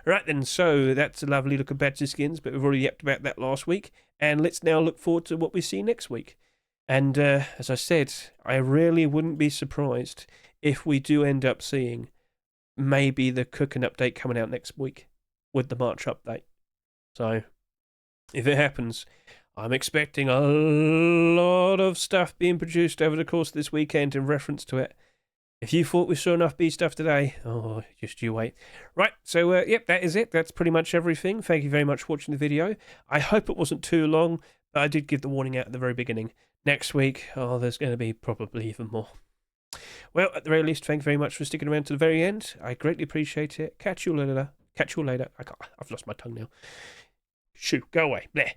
Right then, so that's a lovely look at batch of skins, but we've already yapped about that last week. And let's now look forward to what we see next week. And as I said, I really wouldn't be surprised if we do end up seeing maybe the cooking update coming out next week with the March update. So, if it happens, I'm expecting a lot of stuff being produced over the course of this weekend in reference to it. If you thought we saw enough B stuff today, oh, just you wait. Right, so, yep, that is it. That's pretty much everything. Thank you very much for watching the video. I hope it wasn't too long, but I did give the warning out at the very beginning. Next week, there's going to be probably even more. Well, at the very least, thank you very much for sticking around to the very end. I greatly appreciate it. Catch you later. I've lost my tongue now. Shoo, go away. Bleh.